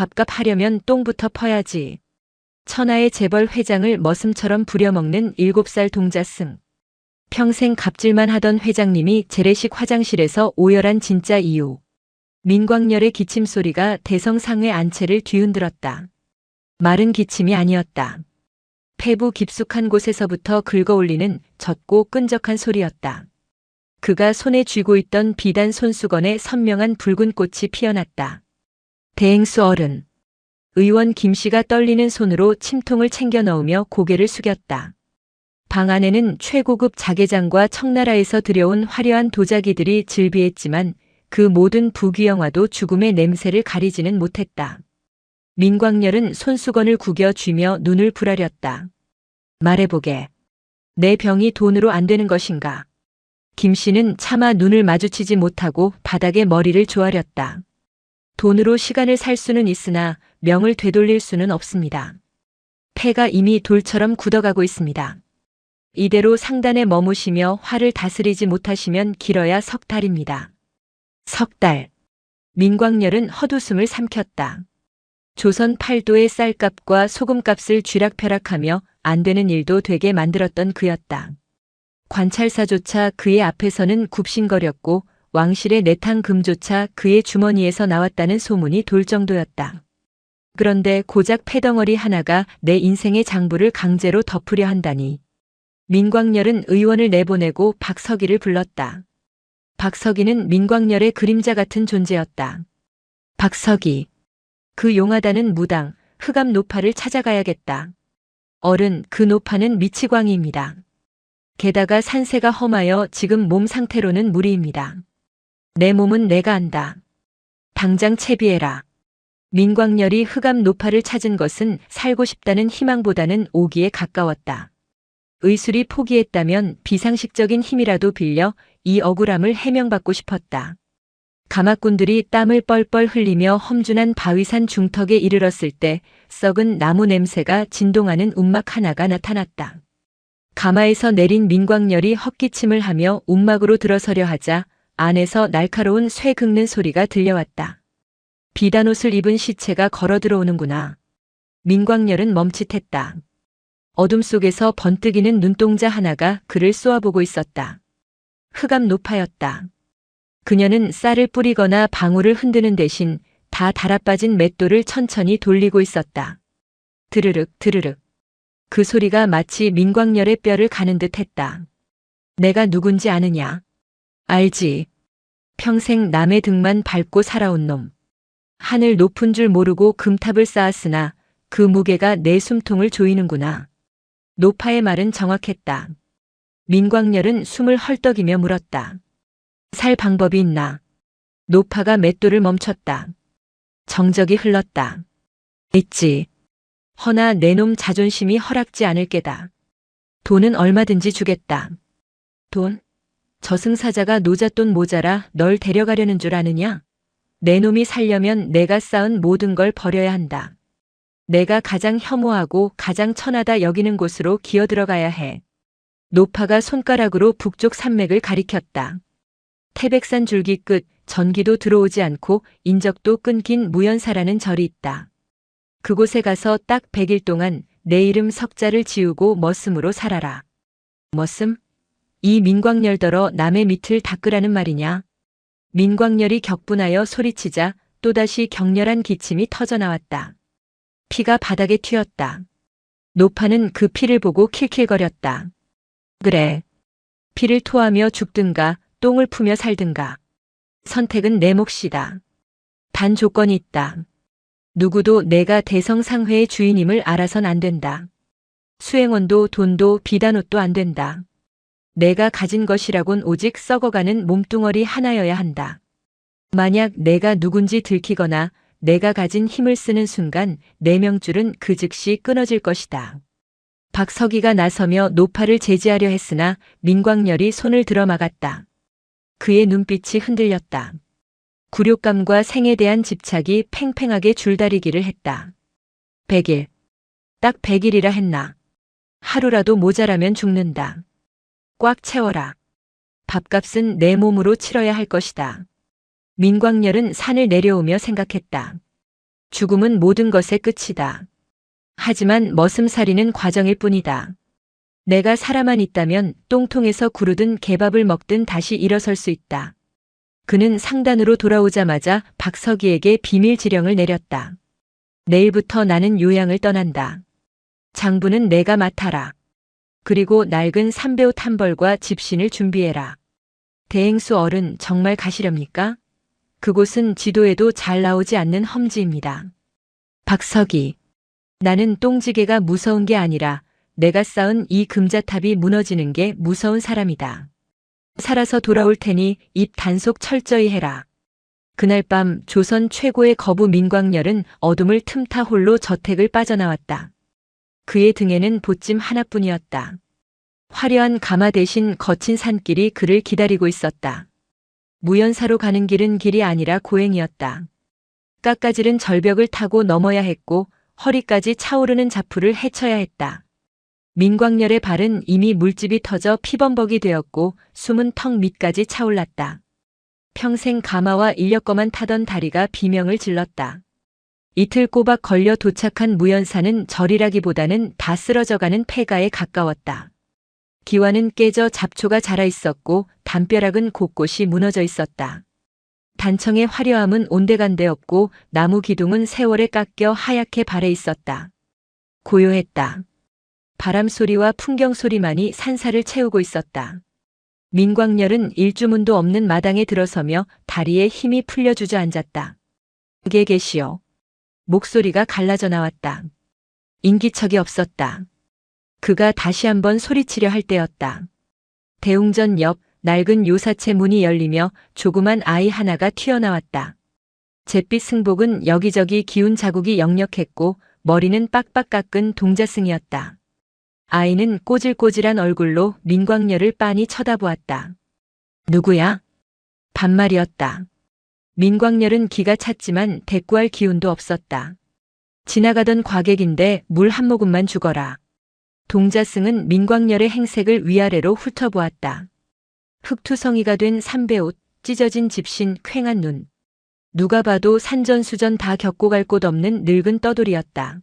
밥값 하려면 똥부터 퍼야지. 천하의 재벌 회장을 머슴처럼 부려먹는 7살 동자승. 평생 갑질만 하던 회장님이 재래식 화장실에서 오열한 진짜 이유. 민광열의 기침소리가 대성상회 안채를 뒤흔들었다. 마른 기침이 아니었다. 폐부 깊숙한 곳에서부터 긁어올리는 젖고 끈적한 소리였다. 그가 손에 쥐고 있던 비단 손수건에 선명한 붉은 꽃이 피어났다. 대행수 어른. 의원 김씨가 떨리는 손으로 침통을 챙겨 넣으며 고개를 숙였다. 방 안에는 최고급 자개장과 청나라에서 들여온 화려한 도자기들이 즐비했지만 그 모든 부귀영화도 죽음의 냄새를 가리지는 못했다. 민광열은 손수건을 구겨 쥐며 눈을 부라렸다. 말해보게. 내 병이 돈으로 안 되는 것인가? 김씨는 차마 눈을 마주치지 못하고 바닥에 머리를 조아렸다. 돈으로 시간을 살 수는 있으나 명을 되돌릴 수는 없습니다. 폐가 이미 돌처럼 굳어가고 있습니다. 이대로 상단에 머무시며 화를 다스리지 못하시면 길어야 석 달입니다. 석 달. 민광열은 헛웃음을 삼켰다. 조선 팔도의 쌀값과 소금값을 쥐락펴락하며 안 되는 일도 되게 만들었던 그였다. 관찰사조차 그의 앞에서는 굽신거렸고 왕실의 내탕금조차 그의 주머니에서 나왔다는 소문이 돌 정도였다. 그런데 고작 패덩어리 하나가 내 인생의 장부를 강제로 덮으려 한다니. 민광열은 의원을 내보내고 박석이를 불렀다. 박석이는 민광열의 그림자 같은 존재였다. 박석이. 그 용하다는 무당, 흑암 노파를 찾아가야겠다. 어른, 그 노파는 미치광이입니다. 게다가 산세가 험하여 지금 몸 상태로는 무리입니다. 내 몸은 내가 안다. 당장 채비해라. 민광열이 흑암 노파를 찾은 것은 살고 싶다는 희망보다는 오기에 가까웠다. 의술이 포기했다면 비상식적인 힘이라도 빌려 이 억울함을 해명받고 싶었다. 가마꾼들이 땀을 뻘뻘 흘리며 험준한 바위산 중턱에 이르렀을 때 썩은 나무 냄새가 진동하는 움막 하나가 나타났다. 가마에서 내린 민광열이 헛기침을 하며 움막으로 들어서려 하자 안에서 날카로운 쇠 긁는 소리가 들려왔다. 비단옷을 입은 시체가 걸어 들어오는구나. 민광열은 멈칫했다. 어둠 속에서 번뜩이는 눈동자 하나가 그를 쏘아보고 있었다. 흑암 노파였다. 그녀는 쌀을 뿌리거나 방울을 흔드는 대신 다 달아빠진 맷돌을 천천히 돌리고 있었다. 드르륵 드르륵. 그 소리가 마치 민광열의 뼈를 가는 듯 했다. 내가 누군지 아느냐? 알지. 평생 남의 등만 밟고 살아온 놈. 하늘 높은 줄 모르고 금탑을 쌓았으나 그 무게가 내 숨통을 조이는구나. 노파의 말은 정확했다. 민광열은 숨을 헐떡이며 물었다. 살 방법이 있나? 노파가 맷돌을 멈췄다. 정적이 흘렀다. 있지. 허나 내 놈 자존심이 허락지 않을 게다. 돈은 얼마든지 주겠다. 돈? 저승사자가 노잣돈 모자라 널 데려가려는 줄 아느냐? 내 놈이 살려면 내가 쌓은 모든 걸 버려야 한다. 내가 가장 혐오하고 가장 천하다 여기는 곳으로 기어들어가야 해. 노파가 손가락으로 북쪽 산맥을 가리켰다. 태백산 줄기 끝 전기도 들어오지 않고 인적도 끊긴 무연사라는 절이 있다. 그곳에 가서 딱 100일 동안 내 이름 석자를 지우고 머슴으로 살아라. 머슴? 이 민광열더러 남의 밑을 닦으라는 말이냐? 민광열이 격분하여 소리치자 또다시 격렬한 기침이 터져나왔다. 피가 바닥에 튀었다. 노파는 그 피를 보고 킬킬거렸다. 그래. 피를 토하며 죽든가 똥을 푸며 살든가. 선택은 내 몫이다. 단 조건이 있다. 누구도 내가 대성상회의 주인임을 알아선 안 된다. 수행원도 돈도 비단옷도 안 된다. 내가 가진 것이라곤 오직 썩어가는 몸뚱어리 하나여야 한다. 만약 내가 누군지 들키거나 내가 가진 힘을 쓰는 순간 내 명줄은 그 즉시 끊어질 것이다. 박석이가 나서며 노파를 제지하려 했으나 민광열이 손을 들어 막았다. 그의 눈빛이 흔들렸다. 굴욕감과 생에 대한 집착이 팽팽하게 줄다리기를 했다. 100일. 딱 100일이라 했나. 하루라도 모자라면 죽는다. 꽉 채워라. 밥값은 내 몸으로 치러야 할 것이다. 민광열은 산을 내려오며 생각했다. 죽음은 모든 것의 끝이다. 하지만 머슴살이는 과정일 뿐이다. 내가 살아만 있다면 똥통에서 구르든 개밥을 먹든 다시 일어설 수 있다. 그는 상단으로 돌아오자마자 박석희에게 비밀 지령을 내렸다. 내일부터 나는 요양을 떠난다. 장부는 내가 맡아라. 그리고 낡은 삼배옷 한 벌과 집신을 준비해라. 대행수 어른 정말 가시렵니까? 그곳은 지도에도 잘 나오지 않는 험지입니다. 박석희. 나는 똥지개가 무서운 게 아니라 내가 쌓은 이 금자탑이 무너지는 게 무서운 사람이다. 살아서 돌아올 테니 입 단속 철저히 해라. 그날 밤 조선 최고의 거부 민광렬은 어둠을 틈타 홀로 저택을 빠져나왔다. 그의 등에는 보찜 하나뿐이었다. 화려한 가마 대신 거친 산길이 그를 기다리고 있었다. 무연사로 가는 길은 길이 아니라 고행이었다. 깎아지른 절벽을 타고 넘어야 했고 허리까지 차오르는 자풀을 헤쳐야 했다. 민광렬의 발은 이미 물집이 터져 피범벅이 되었고 숨은 턱 밑까지 차올랐다. 평생 가마와 인력거만 타던 다리가 비명을 질렀다. 이틀 꼬박 걸려 도착한 무연사는 절이라기보다는 다 쓰러져가는 폐가에 가까웠다. 기와는 깨져 잡초가 자라 있었고 담벼락은 곳곳이 무너져 있었다. 단청의 화려함은 온데간데 없고 나무 기둥은 세월에 깎여 하얗게 발해 있었다. 고요했다. 바람 소리와 풍경 소리만이 산사를 채우고 있었다. 민광렬은 일주문도 없는 마당에 들어서며 다리에 힘이 풀려 주저앉았다. 그게 계시오. 목소리가 갈라져 나왔다. 인기척이 없었다. 그가 다시 한번 소리치려 할 때였다. 대웅전 옆 낡은 요사채 문이 열리며 조그만 아이 하나가 튀어나왔다. 잿빛 승복은 여기저기 기운 자국이 역력했고 머리는 빡빡 깎은 동자승이었다. 아이는 꼬질꼬질한 얼굴로 민광렬을 빤히 쳐다보았다. 누구야? 반말이었다. 민광렬은 기가 찼지만 대꾸할 기운도 없었다. 지나가던 과객인데 물 한 모금만 주거라. 동자승은 민광렬의 행색을 위아래로 훑어보았다. 흙투성이가 된 삼배옷, 찢어진 집신, 퀭한 눈. 누가 봐도 산전수전 다 겪고 갈 곳 없는 늙은 떠돌이였다.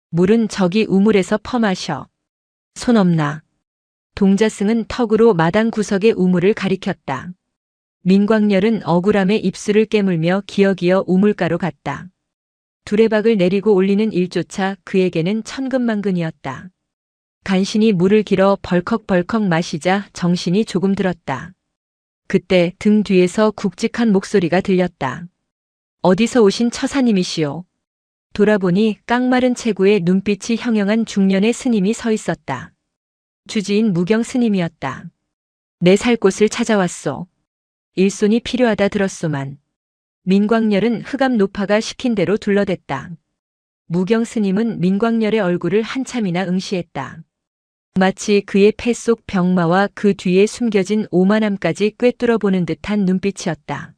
물은 저기 우물에서 퍼마셔. 손 없나. 동자승은 턱으로 마당 구석의 우물을 가리켰다. 민광렬은 억울함에 입술을 깨물며 기어기어 우물가로 갔다. 두레박을 내리고 올리는 일조차 그에게는 천근만근이었다. 간신히 물을 길어 벌컥벌컥 마시자 정신이 조금 들었다. 그때 등 뒤에서 굵직한 목소리가 들렸다. 어디서 오신 처사님이시오? 돌아보니 깡마른 체구에 눈빛이 형형한 중년의 스님이 서 있었다. 주지인 무경 스님이었다. 내 살 곳을 찾아왔소. 일손이 필요하다 들었소만. 민광렬은 흑암 노파가 시킨 대로 둘러댔다. 무경 스님은 민광렬의 얼굴을 한참이나 응시했다. 마치 그의 폐 속 병마와 그 뒤에 숨겨진 오만함까지 꿰뚫어 보는 듯한 눈빛이었다.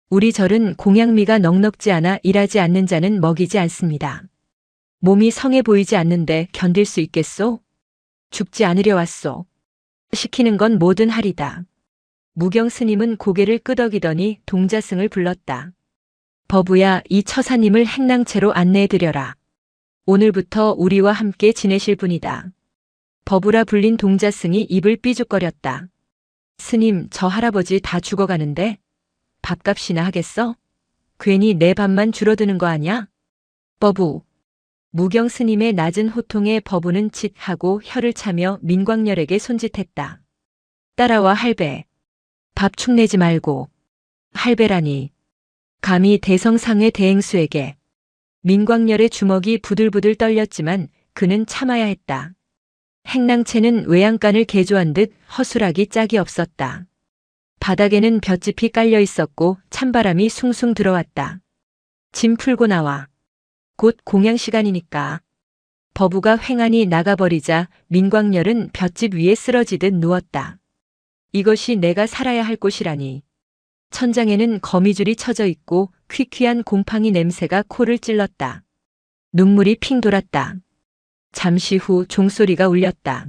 우리 절은 공양미가 넉넉지 않아 일하지 않는 자는 먹이지 않습니다. 몸이 성해 보이지 않는데 견딜 수 있겠소? 죽지 않으려 왔소. 시키는 건 뭐든 하리다. 무경 스님은 고개를 끄덕이더니 동자승을 불렀다. 버부야, 이 처사님을 행랑채로 안내해드려라. 오늘부터 우리와 함께 지내실 분이다. 버부라 불린 동자승이 입을 삐죽거렸다. 스님, 저 할아버지 다 죽어가는데 밥값이나 하겠어? 괜히 내 밥만 줄어드는 거 아냐? 버부. 무경 스님의 낮은 호통에 버부는 칫 하고 혀를 차며 민광렬에게 손짓했다. 따라와 할배. 밥 축내지 말고. 할배라니. 감히 대성상의 대행수에게. 민광렬의 주먹이 부들부들 떨렸지만 그는 참아야 했다. 행랑채는 외양간을 개조한 듯 허술하기 짝이 없었다. 바닥에는 볏짚이 깔려 있었고 찬바람이 숭숭 들어왔다. 짐 풀고 나와. 곧 공양 시간이니까. 버부가 횡하니 나가버리자 민광렬은 볏짚 위에 쓰러지듯 누웠다. 이것이 내가 살아야 할 곳이라니. 천장에는 거미줄이 쳐져 있고 퀴퀴한 곰팡이 냄새가 코를 찔렀다. 눈물이 핑 돌았다. 잠시 후 종소리가 울렸다.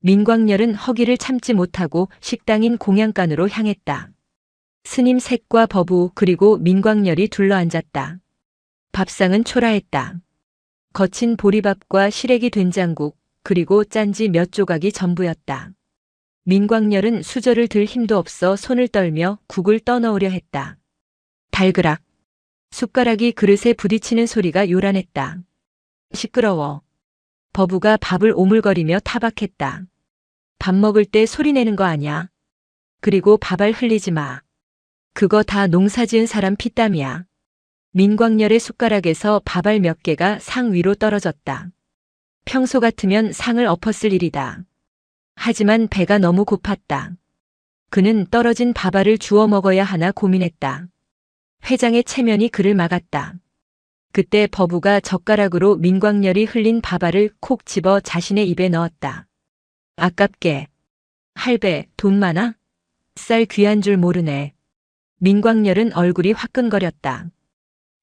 민광렬은 허기를 참지 못하고 식당인 공양간으로 향했다. 스님 셋과 버부 그리고 민광렬이 둘러앉았다. 밥상은 초라했다. 거친 보리밥과 시래기 된장국, 그리고 짠지 몇 조각이 전부였다. 민광열은 수저를 들 힘도 없어 손을 떨며 국을 떠넣으려 했다. 달그락. 숟가락이 그릇에 부딪히는 소리가 요란했다. 시끄러워. 버부가 밥을 오물거리며 타박했다. 밥 먹을 때 소리 내는 거 아냐? 그리고 밥알 흘리지 마. 그거 다 농사지은 사람 피땀이야. 민광열의 숟가락에서 밥알 몇 개가 상 위로 떨어졌다. 평소 같으면 상을 엎었을 일이다. 하지만 배가 너무 고팠다. 그는 떨어진 밥알을 주워 먹어야 하나 고민했다. 회장의 체면이 그를 막았다. 그때 버부가 젓가락으로 민광열이 흘린 밥알을 콕 집어 자신의 입에 넣었다. 아깝게. 할배, 돈 많아? 쌀 귀한 줄 모르네. 민광열은 얼굴이 화끈거렸다.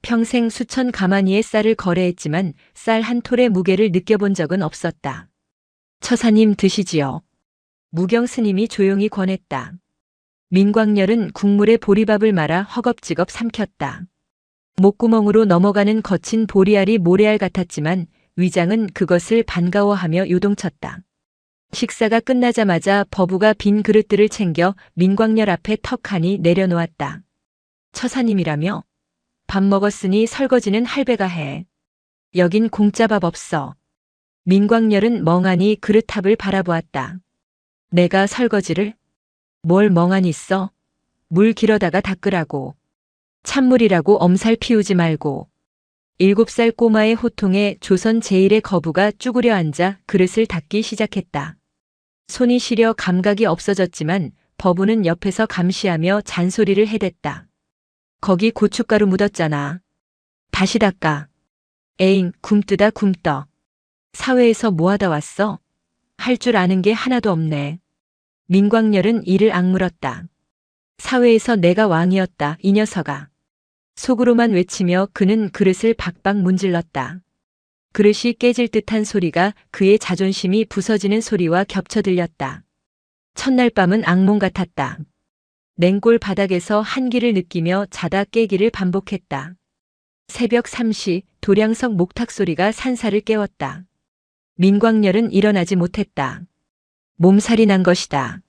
평생 수천 가마니의 쌀을 거래했지만 쌀 한 톨의 무게를 느껴본 적은 없었다. 처사님 드시지요. 무경 스님이 조용히 권했다. 민광열은 국물에 보리밥을 말아 허겁지겁 삼켰다. 목구멍으로 넘어가는 거친 보리알이 모래알 같았지만 위장은 그것을 반가워하며 요동쳤다. 식사가 끝나자마자 버부가 빈 그릇들을 챙겨 민광열 앞에 턱하니 내려놓았다. 처사님이라며? 밥 먹었으니 설거지는 할배가 해. 여긴 공짜 밥 없어. 민광열은 멍하니 그릇탑을 바라보았다. 내가 설거지를? 뭘 멍하니 있어? 물 길어다가 닦으라고. 찬물이라고 엄살 피우지 말고. 7살 꼬마의 호통에 조선 제1의 거부가 쭈그려 앉아 그릇을 닦기 시작했다. 손이 시려 감각이 없어졌지만 버부는 옆에서 감시하며 잔소리를 해댔다. 거기 고춧가루 묻었잖아. 다시 닦아. 에잉, 굼뜨다 굼떠. 사회에서 뭐하다 왔어? 할 줄 아는 게 하나도 없네. 민광열은 이를 악물었다. 사회에서 내가 왕이었다, 이 녀석아. 속으로만 외치며 그는 그릇을 박박 문질렀다. 그릇이 깨질 듯한 소리가 그의 자존심이 부서지는 소리와 겹쳐 들렸다. 첫날 밤은 악몽 같았다. 냉골 바닥에서 한기를 느끼며 자다 깨기를 반복했다. 새벽 3시 도량석 목탁 소리가 산사를 깨웠다. 민광열은 일어나지 못했다. 몸살이 난 것이다.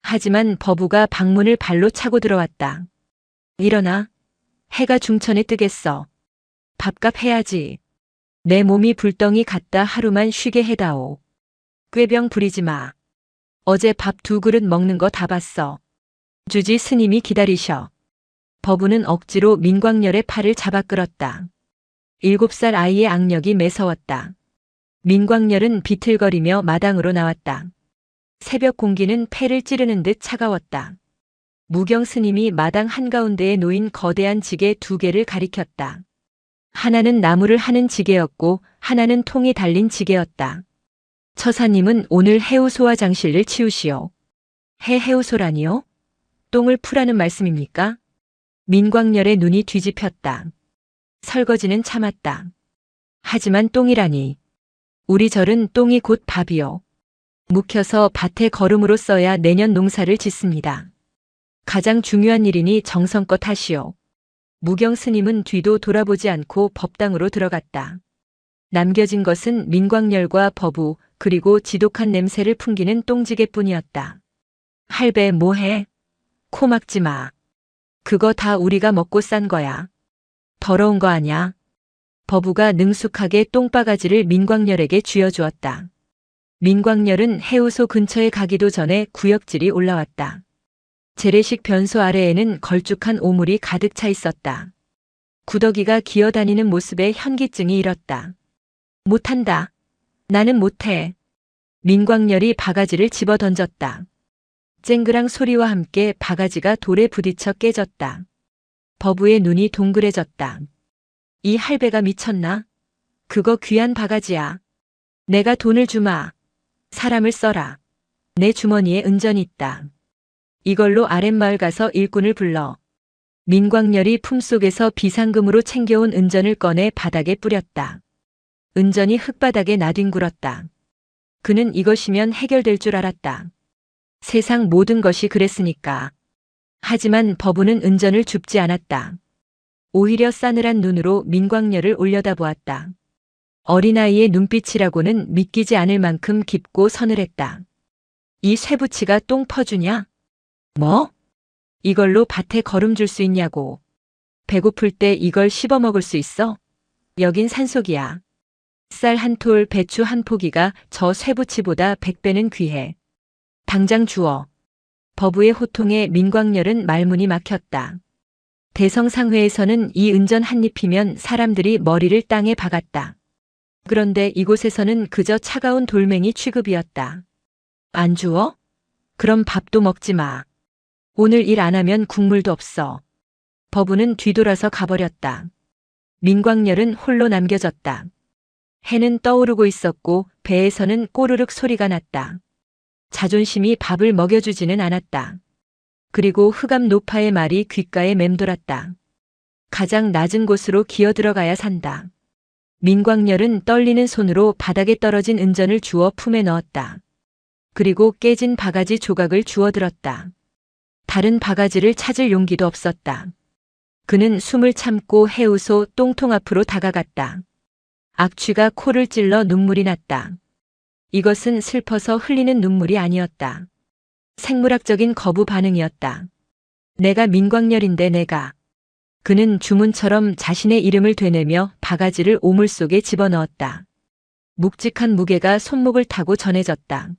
하지만 버부가 방문을 발로 차고 들어왔다. 일어나. 해가 중천에 뜨겠어. 밥값 해야지. 내 몸이 불덩이 같다 하루만 쉬게 해다오. 꾀병 부리지 마. 어제 밥 2그릇 먹는 거 다 봤어. 주지 스님이 기다리셔. 버부는 억지로 민광열의 팔을 잡아 끌었다. 7살 아이의 악력이 매서웠다. 민광열은 비틀거리며 마당으로 나왔다. 새벽 공기는 폐를 찌르는 듯 차가웠다. 무경 스님이 마당 한가운데에 놓인 거대한 지게 2개를 가리켰다. 하나는 나무를 하는 지게였고 하나는 통이 달린 지게였다. 처사님은 오늘 해우소와 장실을 치우시오. 해우소라니요? 똥을 풀라는 말씀입니까? 민광열의 눈이 뒤집혔다. 설거지는 참았다. 하지만 똥이라니. 우리 절은 똥이 곧 밥이요. 묵혀서 밭에 거름으로 써야 내년 농사를 짓습니다. 가장 중요한 일이니 정성껏 하시오. 무경 스님은 뒤도 돌아보지 않고 법당으로 들어갔다. 남겨진 것은 민광열과 버부 그리고 지독한 냄새를 풍기는 똥지게뿐이었다. 할배 뭐해? 코 막지 마. 그거 다 우리가 먹고 싼 거야. 더러운 거 아냐? 버부가 능숙하게 똥바가지를 민광열에게 쥐어주었다. 민광열은 해우소 근처에 가기도 전에 구역질이 올라왔다. 재래식 변소 아래에는 걸쭉한 오물이 가득 차 있었다. 구더기가 기어다니는 모습에 현기증이 일었다. 못한다. 나는 못해. 민광열이 바가지를 집어 던졌다. 쨍그랑 소리와 함께 바가지가 돌에 부딪혀 깨졌다. 버부의 눈이 동그래졌다. 이 할배가 미쳤나? 그거 귀한 바가지야. 내가 돈을 주마. 사람을 써라. 내 주머니에 은전이 있다. 이걸로 아랫마을 가서 일꾼을 불러. 민광열이 품속에서 비상금으로 챙겨온 은전을 꺼내 바닥에 뿌렸다. 은전이 흙바닥에 나뒹굴었다. 그는 이것이면 해결될 줄 알았다. 세상 모든 것이 그랬으니까. 하지만 버부는 은전을 줍지 않았다. 오히려 싸늘한 눈으로 민광열을 올려다보았다. 어린아이의 눈빛이라고는 믿기지 않을 만큼 깊고 서늘했다. 이 쇠붙이가 똥 퍼주냐? 뭐? 이걸로 밭에 거름 줄 수 있냐고. 배고플 때 이걸 씹어 먹을 수 있어? 여긴 산속이야. 쌀 한 톨, 배추 한 포기가 저 쇠붙이보다 100배는 귀해. 당장 주워. 버부의 호통에 민광열은 말문이 막혔다. 대성상회에서는 이 은전 한 입이면 사람들이 머리를 땅에 박았다. 그런데 이곳에서는 그저 차가운 돌멩이 취급이었다. 안 주워? 그럼 밥도 먹지 마. 오늘 일 안 하면 국물도 없어. 버부는 뒤돌아서 가버렸다. 민광열은 홀로 남겨졌다. 해는 떠오르고 있었고 배에서는 꼬르륵 소리가 났다. 자존심이 밥을 먹여주지는 않았다. 그리고 흑암 노파의 말이 귓가에 맴돌았다. 가장 낮은 곳으로 기어들어가야 산다. 민광열은 떨리는 손으로 바닥에 떨어진 은전을 주워 품에 넣었다. 그리고 깨진 바가지 조각을 주워들었다. 다른 바가지를 찾을 용기도 없었다. 그는 숨을 참고 해우소 똥통 앞으로 다가갔다. 악취가 코를 찔러 눈물이 났다. 이것은 슬퍼서 흘리는 눈물이 아니었다. 생물학적인 거부 반응이었다. 내가 민광열인데 내가. 그는 주문처럼 자신의 이름을 되뇌며 바가지를 오물 속에 집어넣었다. 묵직한 무게가 손목을 타고 전해졌다.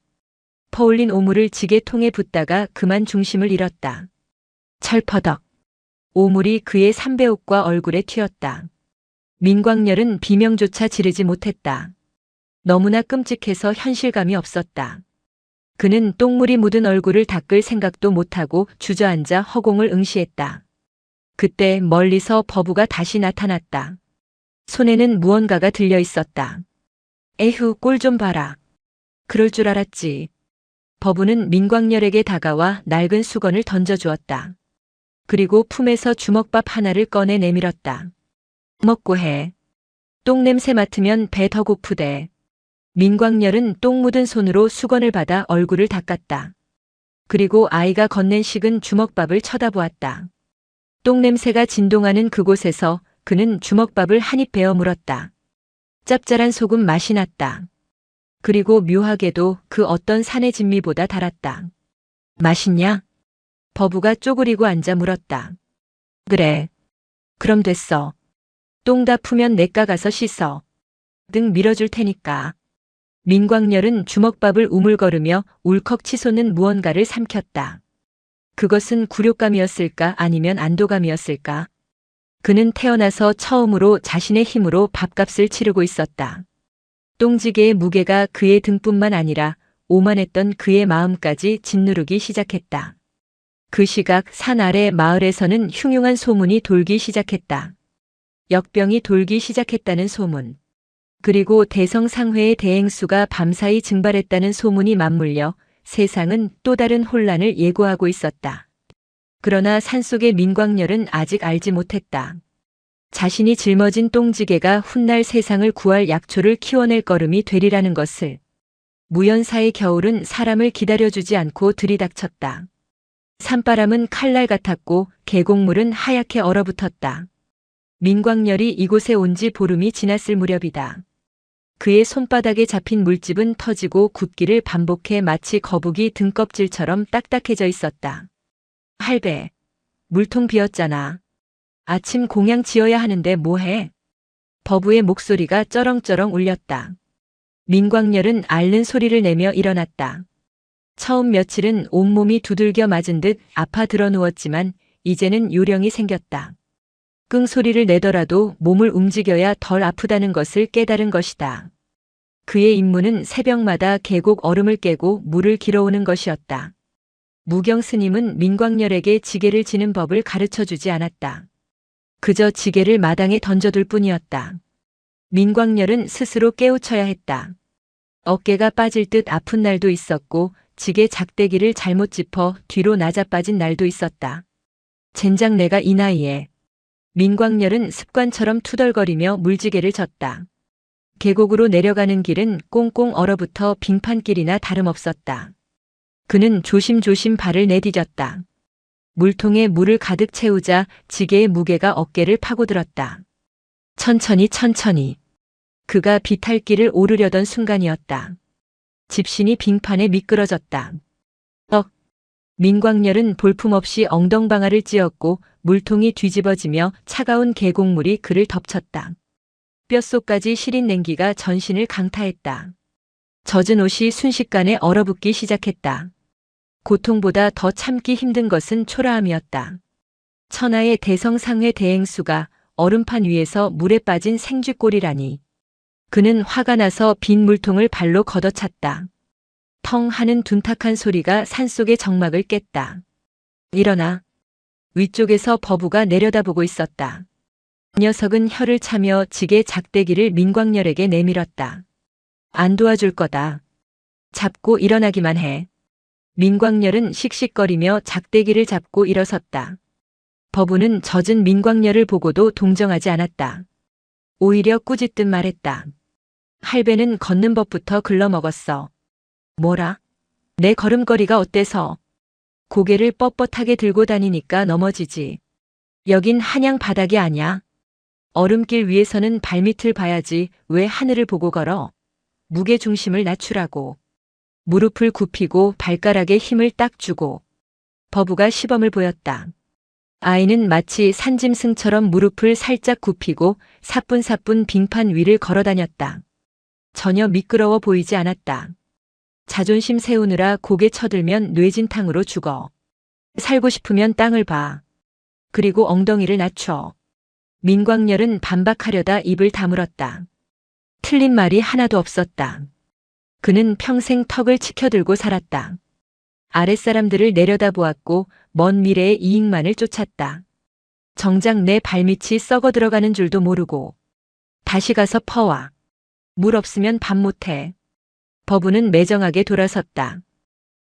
퍼올린 오물을 지게통에 붓다가 그만 중심을 잃었다. 철퍼덕. 오물이 그의 삼배옷과 얼굴에 튀었다. 민광열은 비명조차 지르지 못했다. 너무나 끔찍해서 현실감이 없었다. 그는 똥물이 묻은 얼굴을 닦을 생각도 못하고 주저앉아 허공을 응시했다. 그때 멀리서 버부가 다시 나타났다. 손에는 무언가가 들려 있었다. 에휴, 꼴 좀 봐라. 그럴 줄 알았지. 버부는 민광열에게 다가와 낡은 수건을 던져주었다. 그리고 품에서 주먹밥 하나를 꺼내 내밀었다. 먹고 해. 똥 냄새 맡으면 배 더 고프대. 민광열은 똥 묻은 손으로 수건을 받아 얼굴을 닦았다. 그리고 아이가 건넨 식은 주먹밥을 쳐다보았다. 똥 냄새가 진동하는 그곳에서 그는 주먹밥을 한 입 베어 물었다. 짭짤한 소금 맛이 났다. 그리고 묘하게도 그 어떤 산의 진미보다 달았다. 맛있냐? 버부가 쪼그리고 앉아 물었다. 그래. 그럼 됐어. 똥 다 푸면 내가 가서 씻어. 등 밀어줄 테니까. 민광열은 주먹밥을 우물거리며 울컥 치솟는 무언가를 삼켰다. 그것은 굴욕감이었을까 아니면 안도감이었을까? 그는 태어나서 처음으로 자신의 힘으로 밥값을 치르고 있었다. 똥지게의 무게가 그의 등뿐만 아니라 오만했던 그의 마음까지 짓누르기 시작했다. 그 시각 산 아래 마을에서는 흉흉한 소문이 돌기 시작했다. 역병이 돌기 시작했다는 소문. 그리고 대성상회의 대행수가 밤사이 증발했다는 소문이 맞물려 세상은 또 다른 혼란을 예고하고 있었다. 그러나 산속의 민광열은 아직 알지 못했다. 자신이 짊어진 똥지게가 훗날 세상을 구할 약초를 키워낼 걸음이 되리라는 것을. 무연사의 겨울은 사람을 기다려주지 않고 들이닥쳤다. 산바람은 칼날 같았고 계곡물은 하얗게 얼어붙었다. 민광열이 이곳에 온 지 보름이 지났을 무렵이다. 그의 손바닥에 잡힌 물집은 터지고 굳기를 반복해 마치 거북이 등껍질처럼 딱딱해져 있었다. 할배, 물통 비었잖아. 아침 공양 지어야 하는데 뭐해? 버부의 목소리가 쩌렁쩌렁 울렸다. 민광열은 앓는 소리를 내며 일어났다. 처음 며칠은 온몸이 두들겨 맞은 듯 아파 드러누웠지만 이제는 요령이 생겼다. 끙 소리를 내더라도 몸을 움직여야 덜 아프다는 것을 깨달은 것이다. 그의 임무는 새벽마다 계곡 얼음을 깨고 물을 길어오는 것이었다. 무경 스님은 민광열에게 지게를 지는 법을 가르쳐주지 않았다. 그저 지게를 마당에 던져둘 뿐이었다. 민광열은 스스로 깨우쳐야 했다. 어깨가 빠질 듯 아픈 날도 있었고 지게 작대기를 잘못 짚어 뒤로 낮아빠진 날도 있었다. 젠장 내가 이 나이에. 민광열은 습관처럼 투덜거리며 물지개를 졌다. 계곡으로 내려가는 길은 꽁꽁 얼어붙어 빙판길이나 다름없었다. 그는 조심조심 발을 내디뎠다. 물통에 물을 가득 채우자 지게의 무게가 어깨를 파고들었다. 천천히 천천히. 그가 비탈길을 오르려던 순간이었다. 집신이 빙판에 미끄러졌다. 민광렬은 볼품없이 엉덩방아를 찧었고 물통이 뒤집어지며 차가운 계곡물이 그를 덮쳤다. 뼛속까지 시린 냉기가 전신을 강타했다. 젖은 옷이 순식간에 얼어붙기 시작했다. 고통보다 더 참기 힘든 것은 초라함이었다. 천하의 대성상회 대행수가 얼음판 위에서 물에 빠진 생쥐꼴이라니. 그는 화가 나서 빈 물통을 발로 걷어찼다. 텅 하는 둔탁한 소리가 산속의 정막을 깼다. 일어나. 위쪽에서 버부가 내려다보고 있었다. 녀석은 혀를 차며 지게 작대기를 민광렬에게 내밀었다. 안 도와줄 거다. 잡고 일어나기만 해. 민광렬은 씩씩거리며 작대기를 잡고 일어섰다. 버부는 젖은 민광렬을 보고도 동정하지 않았다. 오히려 꾸짖듯 말했다. 할배는 걷는 법부터 글러먹었어. 뭐라? 내 걸음걸이가 어때서? 고개를 뻣뻣하게 들고 다니니까 넘어지지. 여긴 한양 바닥이 아냐. 얼음길 위에서는 발밑을 봐야지 왜 하늘을 보고 걸어. 무게 중심을 낮추라고. 무릎을 굽히고 발가락에 힘을 딱 주고. 버부가 시범을 보였다. 아이는 마치 산짐승처럼 무릎을 살짝 굽히고 사뿐사뿐 빙판 위를 걸어다녔다. 전혀 미끄러워 보이지 않았다. 자존심 세우느라 고개 쳐들면 뇌진탕으로 죽어. 살고 싶으면 땅을 봐. 그리고 엉덩이를 낮춰. 민광렬은 반박하려다 입을 다물었다. 틀린 말이 하나도 없었다. 그는 평생 턱을 치켜들고 살았다. 아랫사람들을 내려다보았고 먼 미래의 이익만을 쫓았다. 정작 내 발밑이 썩어 들어가는 줄도 모르고. 다시 가서 퍼와. 물 없으면 밥 못해. 버부는 매정하게 돌아섰다.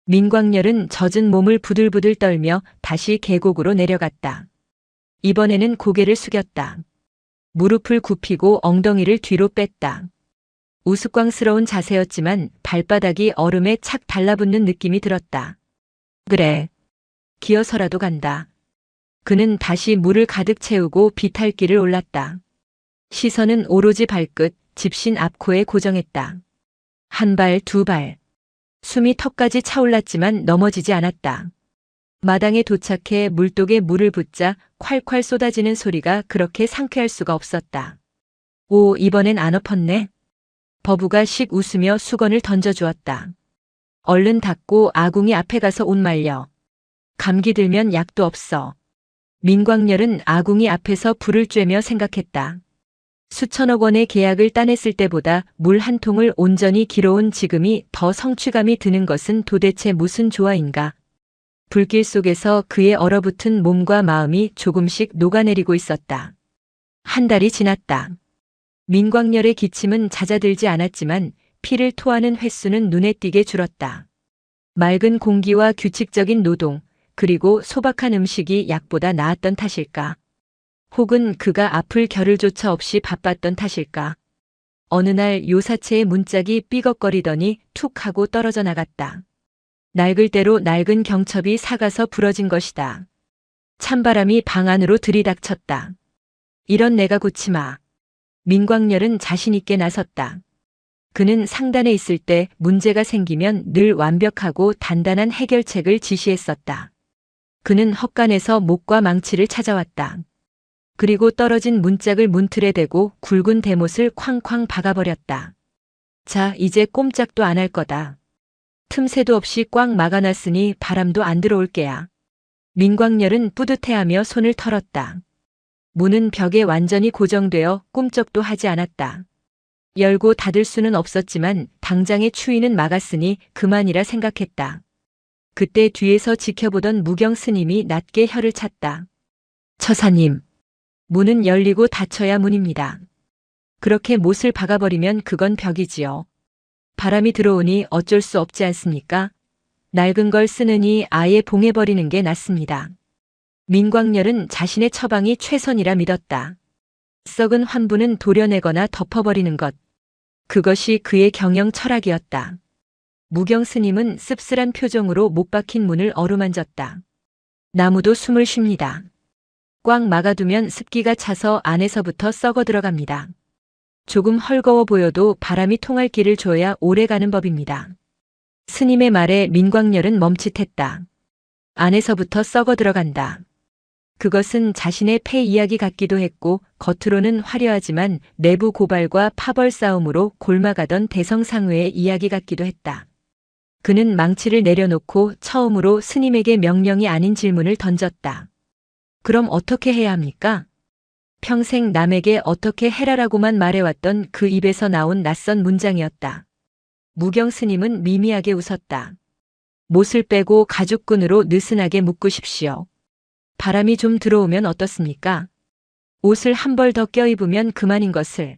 민광렬은 젖은 몸을 부들부들 떨며 다시 계곡으로 내려갔다. 이번에는 고개를 숙였다. 무릎을 굽히고 엉덩이를 뒤로 뺐다. 우스꽝스러운 자세였지만 발바닥이 얼음에 착 달라붙는 느낌이 들었다. 그래. 기어서라도 간다. 그는 다시 물을 가득 채우고 비탈길을 올랐다. 시선은 오로지 발끝, 집신 앞코에 고정했다. 한 발, 두 발. 숨이 턱까지 차올랐지만 넘어지지 않았다. 마당에 도착해 물독에 물을 붓자 콸콸 쏟아지는 소리가 그렇게 상쾌할 수가 없었다. 오, 이번엔 안 엎었네. 버부가 씩 웃으며 수건을 던져주었다. 얼른 닦고 아궁이 앞에 가서 옷 말려. 감기 들면 약도 없어. 민광렬은 아궁이 앞에서 불을 쬐며 생각했다. 수천억 원의 계약을 따냈을 때보다 물 한 통을 온전히 길어온 지금이 더 성취감이 드는 것은 도대체 무슨 조화인가. 불길 속에서 그의 얼어붙은 몸과 마음이 조금씩 녹아내리고 있었다. 한 달이 지났다. 민광렬의 기침은 잦아들지 않았지만 피를 토하는 횟수는 눈에 띄게 줄었다. 맑은 공기와 규칙적인 노동, 그리고 소박한 음식이 약보다 나았던 탓일까? 혹은 그가 아플 겨를조차 없이 바빴던 탓일까? 어느 날 요사체의 문짝이 삐걱거리더니 툭 하고 떨어져 나갔다. 낡을 대로 낡은 경첩이 사가서 부러진 것이다. 찬바람이 방 안으로 들이닥쳤다. 이런 내가 고치마. 민광렬은 자신 있게 나섰다. 그는 상단에 있을 때 문제가 생기면 늘 완벽하고 단단한 해결책을 지시했었다. 그는 헛간에서 목과 망치를 찾아왔다. 그리고 떨어진 문짝을 문틀에 대고 굵은 대못을 쾅쾅 박아버렸다. 자, 이제 꼼짝도 안 할 거다. 틈새도 없이 꽉 막아놨으니 바람도 안 들어올 게야. 민광렬은 뿌듯해하며 손을 털었다. 문은 벽에 완전히 고정되어 꿈쩍도 하지 않았다. 열고 닫을 수는 없었지만 당장의 추위는 막았으니 그만이라 생각했다. 그때 뒤에서 지켜보던 무경 스님이 낮게 혀를 찼다. 처사님. 문은 열리고 닫혀야 문입니다. 그렇게 못을 박아버리면 그건 벽이지요. 바람이 들어오니 어쩔 수 없지 않습니까? 낡은 걸 쓰느니 아예 봉해버리는 게 낫습니다. 민광렬은 자신의 처방이 최선이라 믿었다. 썩은 환부는 도려내거나 덮어버리는 것. 그것이 그의 경영 철학이었다. 무경 스님은 씁쓸한 표정으로 못 박힌 문을 어루만졌다. 나무도 숨을 쉽니다. 꽉 막아두면 습기가 차서 안에서부터 썩어 들어갑니다. 조금 헐거워 보여도 바람이 통할 길을 줘야 오래 가는 법입니다. 스님의 말에 민광열은 멈칫했다. 안에서부터 썩어 들어간다. 그것은 자신의 폐 이야기 같기도 했고 겉으로는 화려하지만 내부 고발과 파벌 싸움으로 골마가던 대성상회의 이야기 같기도 했다. 그는 망치를 내려놓고 처음으로 스님에게 명령이 아닌 질문을 던졌다. 그럼 어떻게 해야 합니까? 평생 남에게 어떻게 해라라고만 말해왔던 그 입에서 나온 낯선 문장이었다. 무경 스님은 미미하게 웃었다. 못을 빼고 가죽끈으로 느슨하게 묶으십시오. 바람이 좀 들어오면 어떻습니까? 옷을 한 벌 더 껴입으면 그만인 것을.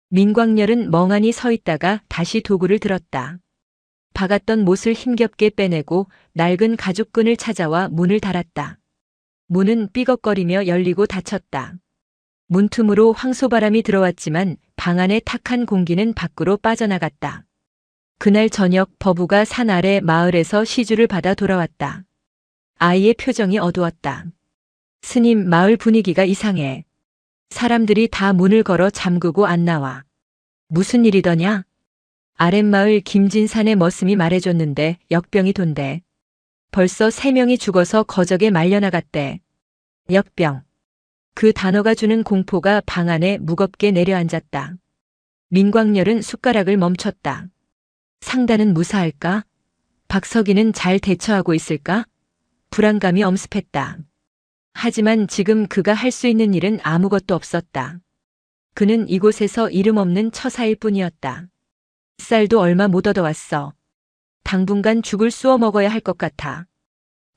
민광열은 멍하니 서 있다가 다시 도구를 들었다. 박았던 못을 힘겹게 빼내고 낡은 가죽끈을 찾아와 문을 달았다. 문은 삐걱거리며 열리고 닫혔다. 문틈으로 황소바람이 들어왔지만 방 안의 탁한 공기는 밖으로 빠져나갔다. 그날 저녁 버부가 산 아래 마을에서 시주를 받아 돌아왔다. 아이의 표정이 어두웠다. 스님, 마을 분위기가 이상해. 사람들이 다 문을 걸어 잠그고 안 나와. 무슨 일이더냐? 아랫마을 김진산의 머슴이 말해줬는데 역병이 돈대. 벌써 3명이 죽어서 거적에 말려나갔대. 역병. 그 단어가 주는 공포가 방 안에 무겁게 내려앉았다. 민광열은 숟가락을 멈췄다. 상단은 무사할까? 박석이는 잘 대처하고 있을까? 불안감이 엄습했다. 하지만 지금 그가 할 수 있는 일은 아무것도 없었다. 그는 이곳에서 이름 없는 처사일 뿐이었다. 쌀도 얼마 못 얻어왔어. 당분간 죽을 쑤어 먹어야 할 것 같아.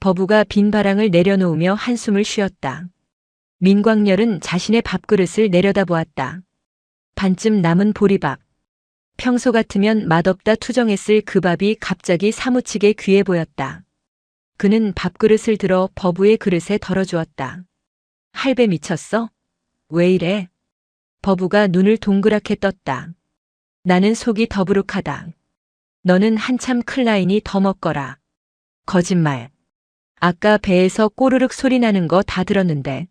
버부가 빈 바랑을 내려놓으며 한숨을 쉬었다. 민광열은 자신의 밥그릇을 내려다보았다. 반쯤 남은 보리밥. 평소 같으면 맛없다 투정했을 그 밥이 갑자기 사무치게 귀해 보였다. 그는 밥그릇을 들어 버부의 그릇에 덜어주었다. 할배 미쳤어? 왜 이래? 버부가 눈을 동그랗게 떴다. 나는 속이 더부룩하다. 너는 한참 클라인이 더 먹거라. 거짓말. 아까 배에서 꼬르륵 소리 나는 거 다 들었는데.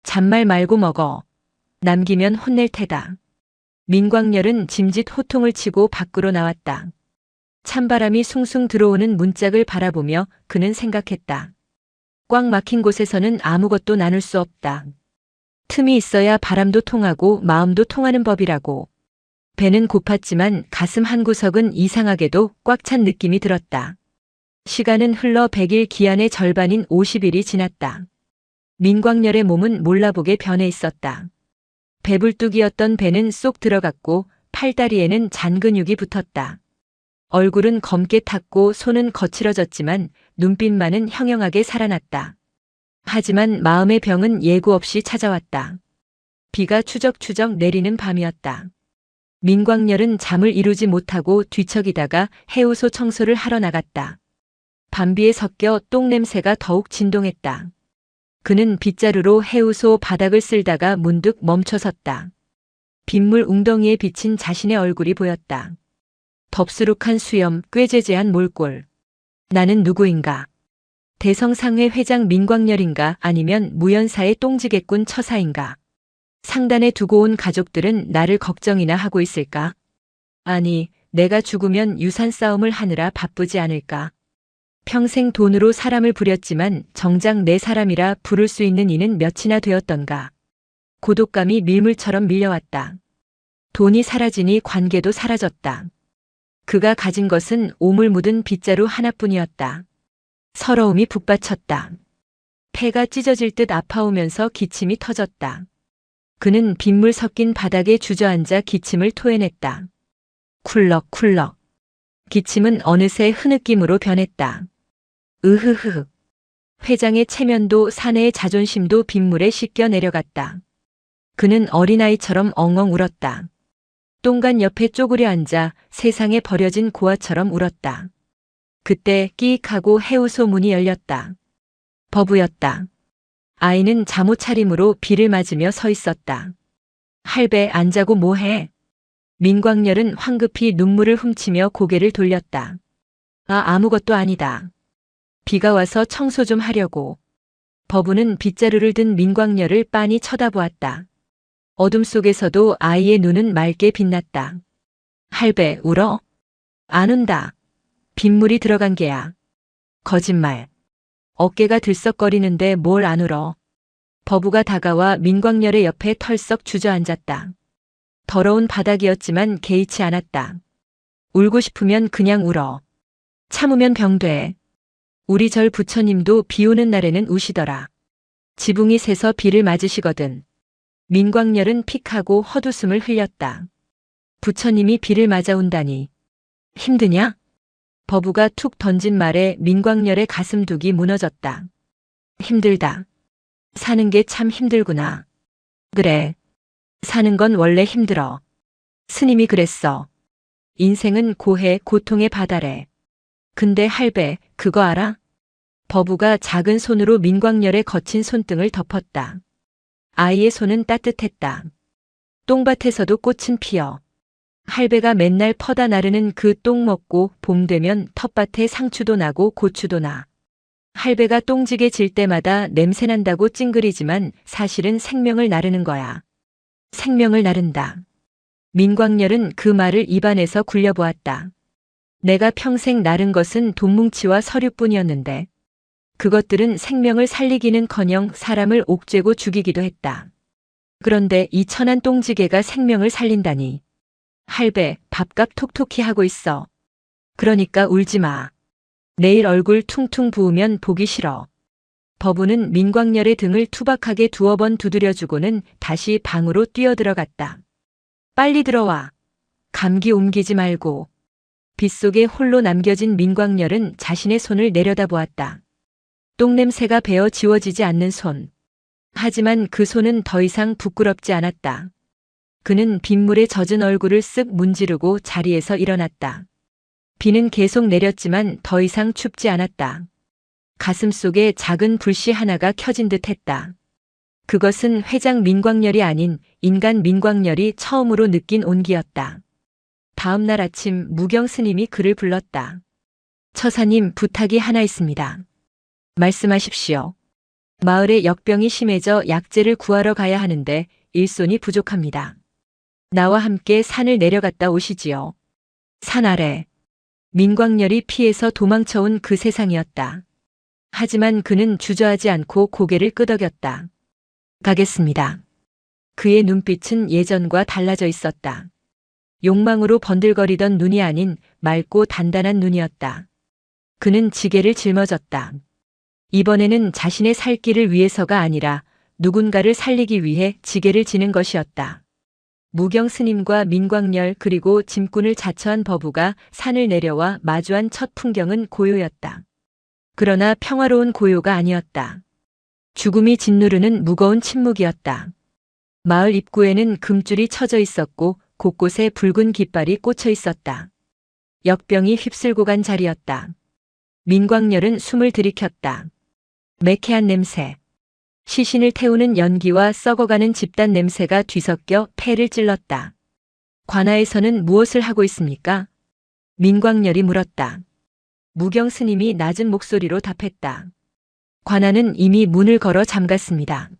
잔말 말고 먹어. 남기면 혼낼 테다. 민광열은 짐짓 호통을 치고 밖으로 나왔다. 찬바람이 숭숭 들어오는 문짝을 바라보며 그는 생각했다. 꽉 막힌 곳에서는 아무것도 나눌 수 없다. 틈이 있어야 바람도 통하고 마음도 통하는 법이라고. 배는 고팠지만 가슴 한구석은 이상하게도 꽉 찬 느낌이 들었다. 시간은 흘러 100일 기한의 절반인 50일이 지났다. 민광열의 몸은 몰라보게 변해 있었다. 배불뚝이었던 배는 쏙 들어갔고 팔다리에는 잔근육이 붙었다. 얼굴은 검게 탔고 손은 거칠어졌지만 눈빛만은 형형하게 살아났다. 하지만 마음의 병은 예고 없이 찾아왔다. 비가 추적추적 내리는 밤이었다. 민광열은 잠을 이루지 못하고 뒤척이다가 해우소 청소를 하러 나갔다. 밤비에 섞여 똥냄새가 더욱 진동했다. 그는 빗자루로 해우소 바닥을 쓸다가 문득 멈춰섰다. 빗물 웅덩이에 비친 자신의 얼굴이 보였다. 덥수룩한 수염, 꾀죄죄한 몰골. 나는 누구인가? 대성상회 회장 민광열인가 아니면 무연사의 똥지개꾼 처사인가? 상단에 두고 온 가족들은 나를 걱정이나 하고 있을까? 아니, 내가 죽으면 유산 싸움을 하느라 바쁘지 않을까? 평생 돈으로 사람을 부렸지만 정작 내 사람이라 부를 수 있는 이는 몇이나 되었던가. 고독감이 밀물처럼 밀려왔다. 돈이 사라지니 관계도 사라졌다. 그가 가진 것은 오물 묻은 빗자루 하나뿐이었다. 서러움이 북받쳤다. 폐가 찢어질 듯 아파오면서 기침이 터졌다. 그는 빗물 섞인 바닥에 주저앉아 기침을 토해냈다. 쿨럭쿨럭. 기침은 어느새 흐느낌으로 변했다. 으흐흐. 회장의 체면도 사내의 자존심도 빗물에 씻겨 내려갔다. 그는 어린아이처럼 엉엉 울었다. 똥간 옆에 쪼그려 앉아 세상에 버려진 고아처럼 울었다. 그때 끼익하고 해우소 문이 열렸다. 버부였다. 아이는 잠옷 차림으로 비를 맞으며 서 있었다. 할배 안 자고 뭐해? 민광열은 황급히 눈물을 훔치며 고개를 돌렸다. 아무것도 아니다. 비가 와서 청소 좀 하려고. 버부는 빗자루를 든 민광녀를 빤히 쳐다보았다. 어둠 속에서도 아이의 눈은 맑게 빛났다. 할배, 울어? 안 운다. 빗물이 들어간 게야. 거짓말. 어깨가 들썩거리는데 뭘 안 울어. 버부가 다가와 민광렬의 옆에 털썩 주저앉았다. 더러운 바닥이었지만 개의치 않았다. 울고 싶으면 그냥 울어. 참으면 병돼. 우리 절 부처님도 비 오는 날에는 우시더라. 지붕이 새서 비를 맞으시거든. 민광렬은 픽하고 헛웃음을 흘렸다. 부처님이 비를 맞아 온다니. 힘드냐? 버부가 툭 던진 말에 민광렬의 가슴둑이 무너졌다. 힘들다. 사는 게 참 힘들구나. 그래. 사는 건 원래 힘들어. 스님이 그랬어. 인생은 고해, 고통의 바다래. 근데 할배, 그거 알아? 버부가 작은 손으로 민광렬의 거친 손등을 덮었다. 아이의 손은 따뜻했다. 똥밭에서도 꽃은 피어. 할배가 맨날 퍼다 나르는 그 똥 먹고 봄 되면 텃밭에 상추도 나고 고추도 나. 할배가 똥지게 질 때마다 냄새난다고 찡그리지만 사실은 생명을 나르는 거야. 생명을 나른다. 민광렬은 그 말을 입안에서 굴려보았다. 내가 평생 나른 것은 돈뭉치와 서류뿐이었는데 그것들은 생명을 살리기는커녕 사람을 옥죄고 죽이기도 했다. 그런데 이 천한 똥지게가 생명을 살린다니. 할배, 밥값 톡톡히 하고 있어. 그러니까 울지 마. 내일 얼굴 퉁퉁 부으면 보기 싫어. 버부는 민광렬의 등을 투박하게 두어 번 두드려주고는 다시 방으로 뛰어들어갔다. 빨리 들어와. 감기 옮기지 말고. 빗속에 홀로 남겨진 민광렬은 자신의 손을 내려다보았다. 똥냄새가 배어 지워지지 않는 손. 하지만 그 손은 더 이상 부끄럽지 않았다. 그는 빗물에 젖은 얼굴을 쓱 문지르고 자리에서 일어났다. 비는 계속 내렸지만 더 이상 춥지 않았다. 가슴 속에 작은 불씨 하나가 켜진 듯 했다. 그것은 회장 민광렬이 아닌 인간 민광렬이 처음으로 느낀 온기였다. 다음 날 아침 무경 스님이 그를 불렀다. 처사님, 부탁이 하나 있습니다. 말씀하십시오. 마을에 역병이 심해져 약재를 구하러 가야 하는데 일손이 부족합니다. 나와 함께 산을 내려갔다 오시지요. 산 아래. 민광렬이 피해서 도망쳐온 그 세상이었다. 하지만 그는 주저하지 않고 고개를 끄덕였다. 가겠습니다. 그의 눈빛은 예전과 달라져 있었다. 욕망으로 번들거리던 눈이 아닌 맑고 단단한 눈이었다. 그는 지게를 짊어졌다. 이번에는 자신의 살 길을 위해서가 아니라 누군가를 살리기 위해 지게를 지는 것이었다. 무경 스님과 민광렬 그리고 짐꾼을 자처한 버부가 산을 내려와 마주한 첫 풍경은 고요였다. 그러나 평화로운 고요가 아니었다. 죽음이 짓누르는 무거운 침묵이었다. 마을 입구에는 금줄이 쳐져 있었고 곳곳에 붉은 깃발이 꽂혀 있었다. 역병이 휩쓸고 간 자리였다. 민광렬은 숨을 들이켰다. 매캐한 냄새. 시신을 태우는 연기와 썩어가는 집단 냄새가 뒤섞여 폐를 찔렀다. 관아에서는 무엇을 하고 있습니까? 민광렬이 물었다. 무경 스님이 낮은 목소리로 답했다. 관아는 이미 문을 걸어 잠갔습니다.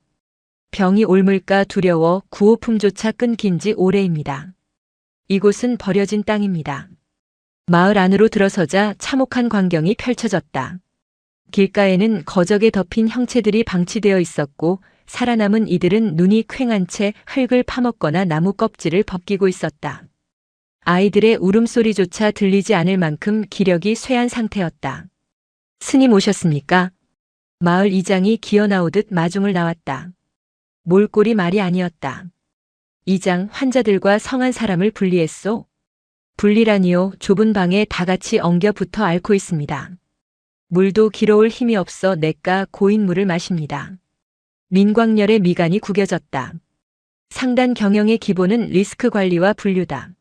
병이 옮을까 두려워 구호품조차 끊긴 지 오래입니다. 이곳은 버려진 땅입니다. 마을 안으로 들어서자 참혹한 광경이 펼쳐졌다. 길가에는 거적에 덮인 형체들이 방치되어 있었고 살아남은 이들은 눈이 퀭한 채 흙을 파먹거나 나무 껍질을 벗기고 있었다. 아이들의 울음소리조차 들리지 않을 만큼 기력이 쇠한 상태였다. 스님 오셨습니까? 마을 이장이 기어나오듯 마중을 나왔다. 몰골이 말이 아니었다. 이장, 환자들과 성한 사람을 분리했소? 분리라니요, 좁은 방에 다 같이 엉겨 붙어 앓고 있습니다. 물도 길어올 힘이 없어 냇가 고인물을 마십니다. 민광렬의 미간이 구겨졌다. 상단 경영의 기본은 리스크 관리와 분류다.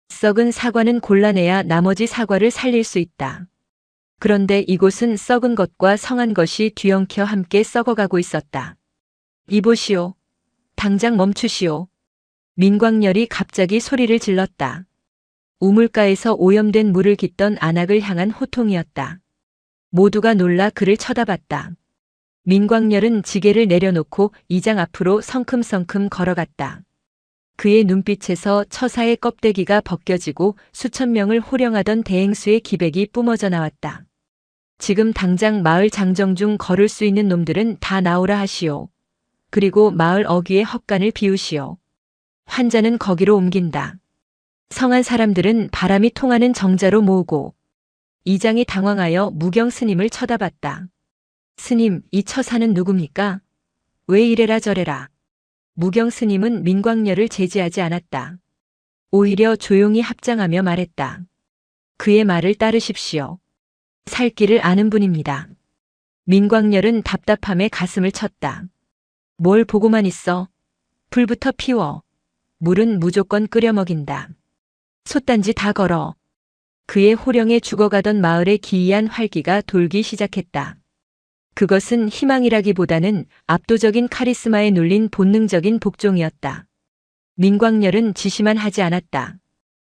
썩은 사과는 골라내야 나머지 사과를 살릴 수 있다. 그런데 이곳은 썩은 것과 성한 것이 뒤엉켜 함께 썩어가고 있었다. 이보시오. 당장 멈추시오. 민광렬이 갑자기 소리를 질렀다. 우물가에서 오염된 물을 깃던 안악을 향한 호통이었다. 모두가 놀라 그를 쳐다봤다. 민광열은 지게를 내려놓고 이장 앞으로 성큼성큼 걸어갔다. 그의 눈빛에서 처사의 껍데기가 벗겨지고 수천 명을 호령하던 대행수의 기백이 뿜어져 나왔다. 지금 당장 마을 장정 중 걸을 수 있는 놈들은 다 나오라 하시오. 그리고 마을 어귀의 헛간을 비우시오. 환자는 거기로 옮긴다. 성한 사람들은 바람이 통하는 정자로 모으고. 이장이 당황하여 무경 스님을 쳐다봤다. 스님, 이 처사는 누굽니까? 왜 이래라 저래라. 무경 스님은 민광열을 제지하지 않았다. 오히려 조용히 합장하며 말했다. 그의 말을 따르십시오. 살 길을 아는 분입니다. 민광열은 답답함에 가슴을 쳤다. 뭘 보고만 있어. 불부터 피워. 물은 무조건 끓여 먹인다. 솥단지 다 걸어. 그의 호령에 죽어가던 마을의 기이한 활기가 돌기 시작했다. 그것은 희망이라기보다는 압도적인 카리스마에 눌린 본능적인 복종이었다. 민광열은 지시만 하지 않았다.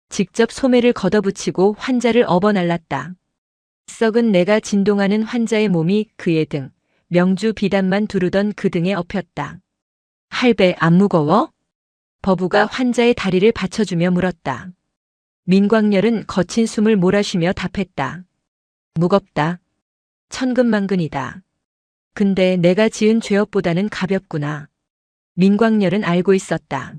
직접 소매를 걷어붙이고 환자를 업어날랐다. 썩은 내가 진동하는 환자의 몸이 그의 등, 명주 비단만 두르던 그 등에 엎였다. 할배 안 무거워? 버부가 환자의 다리를 받쳐주며 물었다. 민광열은 거친 숨을 몰아쉬며 답했다. 무겁다. 천근만근이다. 근데 내가 지은 죄업보다는 가볍구나. 민광열은 알고 있었다.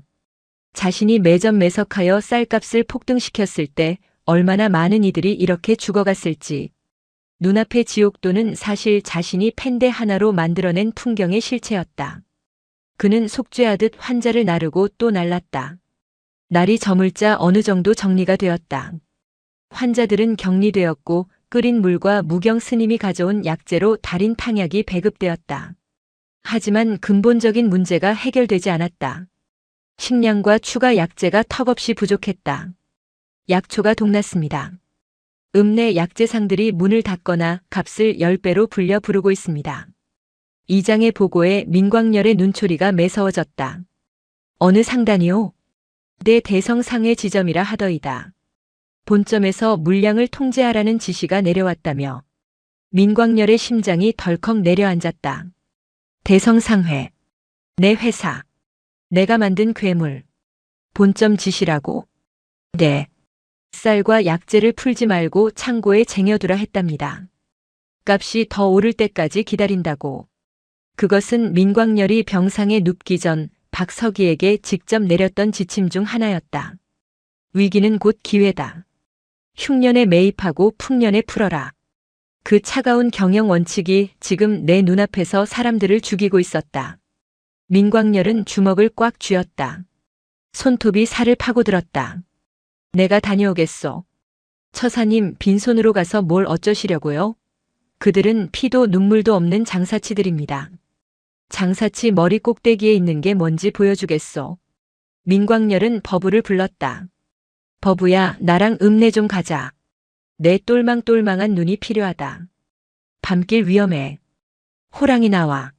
자신이 매점매석하여 쌀값을 폭등시켰을 때 얼마나 많은 이들이 이렇게 죽어갔을지. 눈앞의 지옥도는 사실 자신이 펜대 하나로 만들어낸 풍경의 실체였다. 그는 속죄하듯 환자를 나르고 또 날랐다. 날이 저물자 어느 정도 정리가 되었다. 환자들은 격리되었고 끓인 물과 무경 스님이 가져온 약재로 달인 탕약이 배급되었다. 하지만 근본적인 문제가 해결되지 않았다. 식량과 추가 약재가 턱없이 부족했다. 약초가 동났습니다. 읍내 약재상들이 문을 닫거나 값을 10배로 불려 부르고 있습니다. 이장의 보고에 민광열의 눈초리가 매서워졌다. 어느 상단이요? 내 대성상의 지점이라 하더이다. 본점에서 물량을 통제하라는 지시가 내려왔다며. 민광열의 심장이 덜컥 내려앉았다. 대성상회. 내 회사. 내가 만든 괴물. 본점 지시라고. 네. 쌀과 약재를 풀지 말고 창고에 쟁여두라 했답니다. 값이 더 오를 때까지 기다린다고. 그것은 민광열이 병상에 눕기 전 박서기에게 직접 내렸던 지침 중 하나였다. 위기는 곧 기회다. 흉년에 매입하고 풍년에 풀어라. 그 차가운 경영 원칙이 지금 내 눈앞에서 사람들을 죽이고 있었다. 민광열은 주먹을 꽉 쥐었다. 손톱이 살을 파고들었다. 내가 다녀오겠소. 처사님 빈손으로 가서 뭘 어쩌시려고요? 그들은 피도 눈물도 없는 장사치들입니다. 장사치 머리 꼭대기에 있는 게 뭔지 보여주겠소. 민광열은 버부를 불렀다. 버부야, 나랑 읍내 좀 가자. 내 똘망똘망한 눈이 필요하다. 밤길 위험해. 호랑이 나와.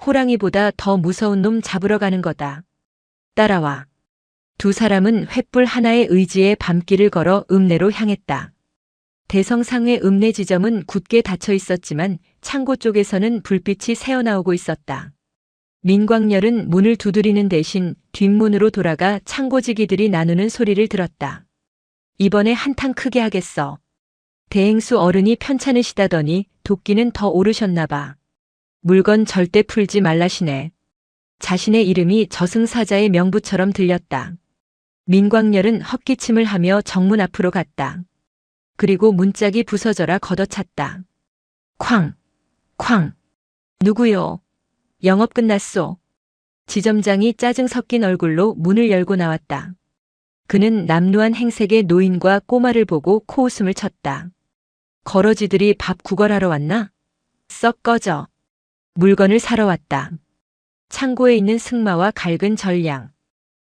호랑이보다 더 무서운 놈 잡으러 가는 거다. 따라와. 두 사람은 횃불 하나의 의지에 밤길을 걸어 읍내로 향했다. 대성상회 읍내 지점은 굳게 닫혀 있었지만 창고 쪽에서는 불빛이 새어나오고 있었다. 민광열은 문을 두드리는 대신 뒷문으로 돌아가 창고지기들이 나누는 소리를 들었다. 이번에 한탕 크게 하겠어. 대행수 어른이 편찮으시다더니 도끼는 더 오르셨나 봐. 물건 절대 풀지 말라시네. 자신의 이름이 저승사자의 명부처럼 들렸다. 민광열은 헛기침을 하며 정문 앞으로 갔다. 그리고 문짝이 부서져라 걷어찼다. 쾅! 쾅! 누구요? 영업 끝났소. 지점장이 짜증 섞인 얼굴로 문을 열고 나왔다. 그는 남루한 행색의 노인과 꼬마를 보고 코웃음을 쳤다. 거러지들이 밥 구걸하러 왔나? 썩 꺼져. 물건을 사러 왔다. 창고에 있는 승마와 갈근 전량.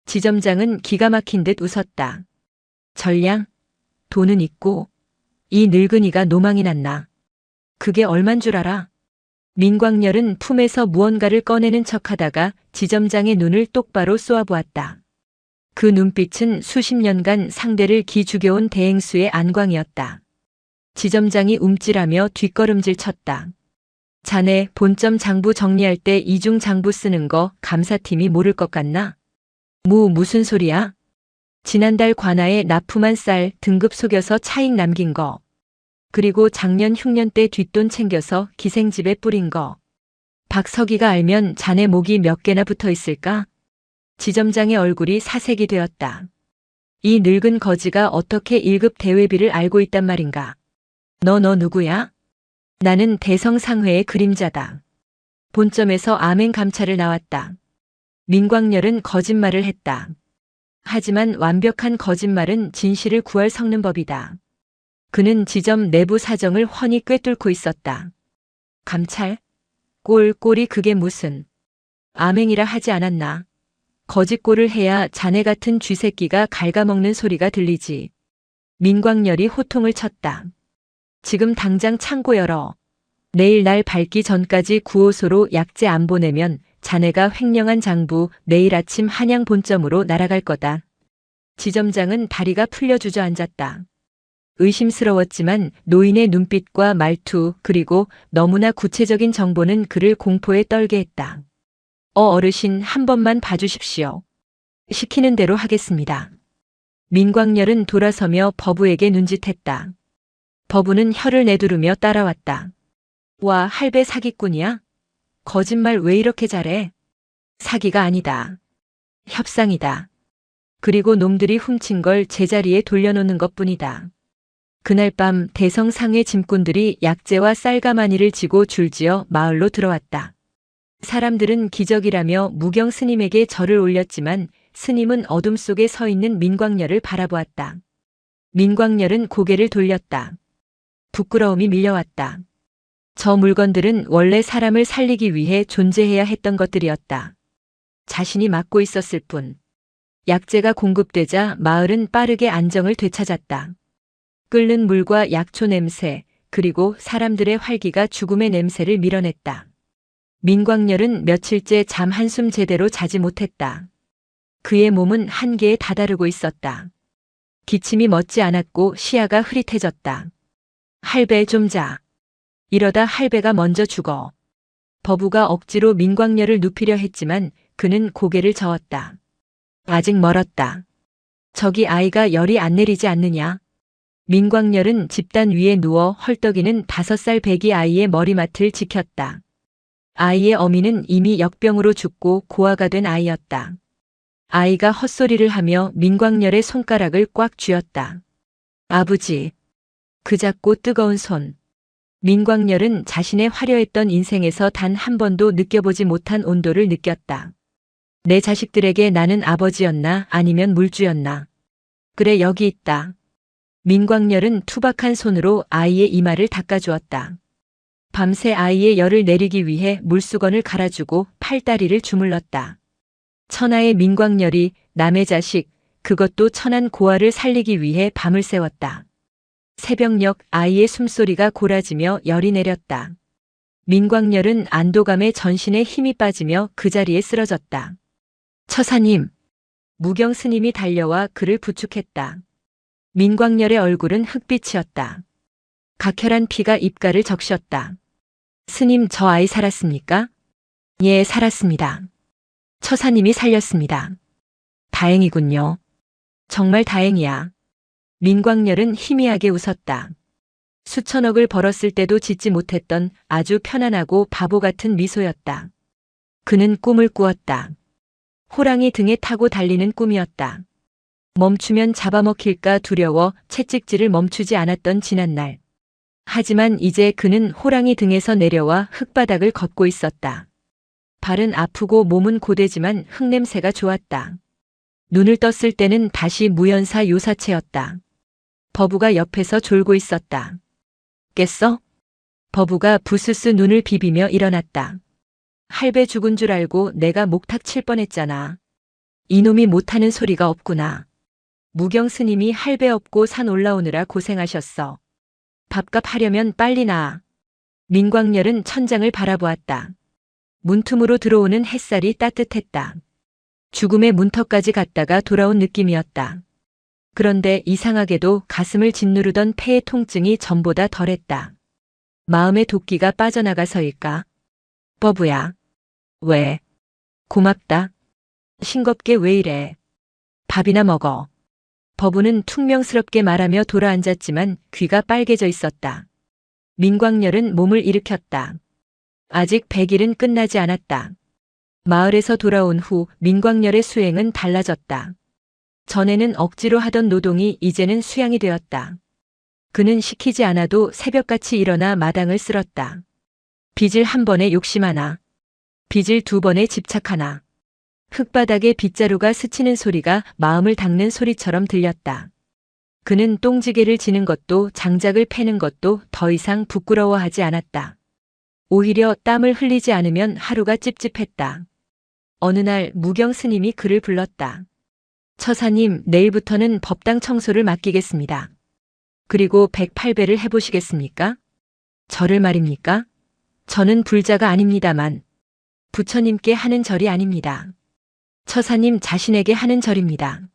지점장은 기가 막힌 듯 웃었다. 전량? 돈은 있고 이 늙은이가 노망이 났나. 그게 얼만 줄 알아? 민광열은 품에서 무언가를 꺼내는 척하다가 지점장의 눈을 똑바로 쏘아보았다. 그 눈빛은 수십 년간 상대를 기죽여온 대행수의 안광이었다. 지점장이 움찔하며 뒷걸음질 쳤다. 자네 본점 장부 정리할 때 이중 장부 쓰는 거 감사팀이 모를 것 같나? 무슨 소리야? 지난달 관아에 납품한 쌀 등급 속여서 차익 남긴 거. 그리고 작년 흉년 때 뒷돈 챙겨서 기생집에 뿌린 거. 박서기가 알면 자네 목이 몇 개나 붙어 있을까? 지점장의 얼굴이 사색이 되었다. 이 늙은 거지가 어떻게 1급 대회비를 알고 있단 말인가? 너 누구야? 나는 대성상회의 그림자다. 본점에서 아멘 감찰을 나왔다. 민광열은 거짓말을 했다. 하지만 완벽한 거짓말은 진실을 구할 섞는 법이다. 그는 지점 내부 사정을 훤히 꿰뚫고 있었다. 감찰? 꼴이 그게 무슨. 아맹이라 하지 않았나. 거짓골을 해야 자네 같은 쥐새끼가 갉아먹는 소리가 들리지. 민광열이 호통을 쳤다. 지금 당장 창고 열어. 내일 날 밝기 전까지 구호소로 약재 안 보내면 자네가 횡령한 장부 내일 아침 한양 본점으로 날아갈 거다. 지점장은 다리가 풀려 주저앉았다. 의심스러웠지만 노인의 눈빛과 말투 그리고 너무나 구체적인 정보는 그를 공포에 떨게 했다. 어르신 한 번만 봐주십시오. 시키는 대로 하겠습니다. 민광열은 돌아서며 버부에게 눈짓했다. 버부는 혀를 내두르며 따라왔다. 와, 할배 사기꾼이야? 거짓말 왜 이렇게 잘해? 사기가 아니다. 협상이다. 그리고 놈들이 훔친 걸 제자리에 돌려놓는 것뿐이다. 그날 밤 대성상회 짐꾼들이 약재와 쌀가마니를 지고 줄지어 마을로 들어왔다. 사람들은 기적이라며 무경 스님에게 절을 올렸지만 스님은 어둠 속에 서 있는 민광열을 바라보았다. 민광열은 고개를 돌렸다. 부끄러움이 밀려왔다. 저 물건들은 원래 사람을 살리기 위해 존재해야 했던 것들이었다. 자신이 맡고 있었을 뿐. 약재가 공급되자 마을은 빠르게 안정을 되찾았다. 끓는 물과 약초 냄새, 그리고 사람들의 활기가 죽음의 냄새를 밀어냈다. 민광열은 며칠째 잠 한숨 제대로 자지 못했다. 그의 몸은 한계에 다다르고 있었다. 기침이 멎지 않았고 시야가 흐릿해졌다. 할배 좀 자. 이러다 할배가 먼저 죽어. 버부가 억지로 민광열을 눕히려 했지만 그는 고개를 저었다. 아직 멀었다. 저기 아이가 열이 안 내리지 않느냐? 민광열은 집단 위에 누워 헐떡이는 5살 배기 아이의 머리맡을 지켰다. 아이의 어미는 이미 역병으로 죽고 고아가 된 아이였다. 아이가 헛소리를 하며 민광열의 손가락을 꽉 쥐었다. 아버지. 그 작고 뜨거운 손. 민광열은 자신의 화려했던 인생에서 단 한 번도 느껴보지 못한 온도를 느꼈다. 내 자식들에게 나는 아버지였나 아니면 물주였나. 그래 여기 있다. 민광열은 투박한 손으로 아이의 이마를 닦아주었다. 밤새 아이의 열을 내리기 위해 물수건을 갈아주고 팔다리를 주물렀다. 천하의 민광열이 남의 자식, 그것도 천한 고아를 살리기 위해 밤을 새웠다. 새벽녘 아이의 숨소리가 고라지며 열이 내렸다. 민광열은 안도감에 전신에 힘이 빠지며 그 자리에 쓰러졌다. 처사님. 무경 스님이 달려와 그를 부축했다. 민광열의 얼굴은 흑빛이었다. 각혈한 피가 입가를 적셨다. 스님, 저 아이 살았습니까? 예, 살았습니다. 처사님이 살렸습니다. 다행이군요. 정말 다행이야. 민광열은 희미하게 웃었다. 수천억을 벌었을 때도 짓지 못했던 아주 편안하고 바보 같은 미소였다. 그는 꿈을 꾸었다. 호랑이 등에 타고 달리는 꿈이었다. 멈추면 잡아먹힐까 두려워 채찍질을 멈추지 않았던 지난날. 하지만 이제 그는 호랑이 등에서 내려와 흙바닥을 걷고 있었다. 발은 아프고 몸은 고되지만 흙냄새가 좋았다. 눈을 떴을 때는 다시 무연사 요사체였다. 버부가 옆에서 졸고 있었다. 깼어? 버부가 부스스 눈을 비비며 일어났다. 할배 죽은 줄 알고 내가 목탁 칠 뻔했잖아. 이놈이 못하는 소리가 없구나. 무경 스님이 할배 업고 산 올라오느라 고생하셨어. 밥값 하려면 빨리 나아. 민광열은 천장을 바라보았다. 문틈으로 들어오는 햇살이 따뜻했다. 죽음의 문턱까지 갔다가 돌아온 느낌이었다. 그런데 이상하게도 가슴을 짓누르던 폐의 통증이 전보다 덜했다. 마음의 도끼가 빠져나가서일까? 버부야. 왜? 고맙다. 싱겁게 왜 이래? 밥이나 먹어. 버부는 퉁명스럽게 말하며 돌아앉았지만 귀가 빨개져 있었다. 민광열은 몸을 일으켰다. 아직 100일은 끝나지 않았다. 마을에서 돌아온 후 민광열의 수행은 달라졌다. 전에는 억지로 하던 노동이 이제는 수양이 되었다. 그는 시키지 않아도 새벽같이 일어나 마당을 쓸었다. 빚을 한 번에 욕심 하나, 빚을 두 번에 집착 하나. 흙바닥에 빗자루가 스치는 소리가 마음을 닦는 소리처럼 들렸다. 그는 똥지게를 지는 것도 장작을 패는 것도 더 이상 부끄러워하지 않았다. 오히려 땀을 흘리지 않으면 하루가 찝찝했다. 어느 날 무경 스님이 그를 불렀다. 처사님, 내일부터는 법당 청소를 맡기겠습니다. 그리고 108배를 해보시겠습니까? 절을 말입니까? 저는 불자가 아닙니다만 부처님께 하는 절이 아닙니다. 처사님 자신에게 하는 절입니다.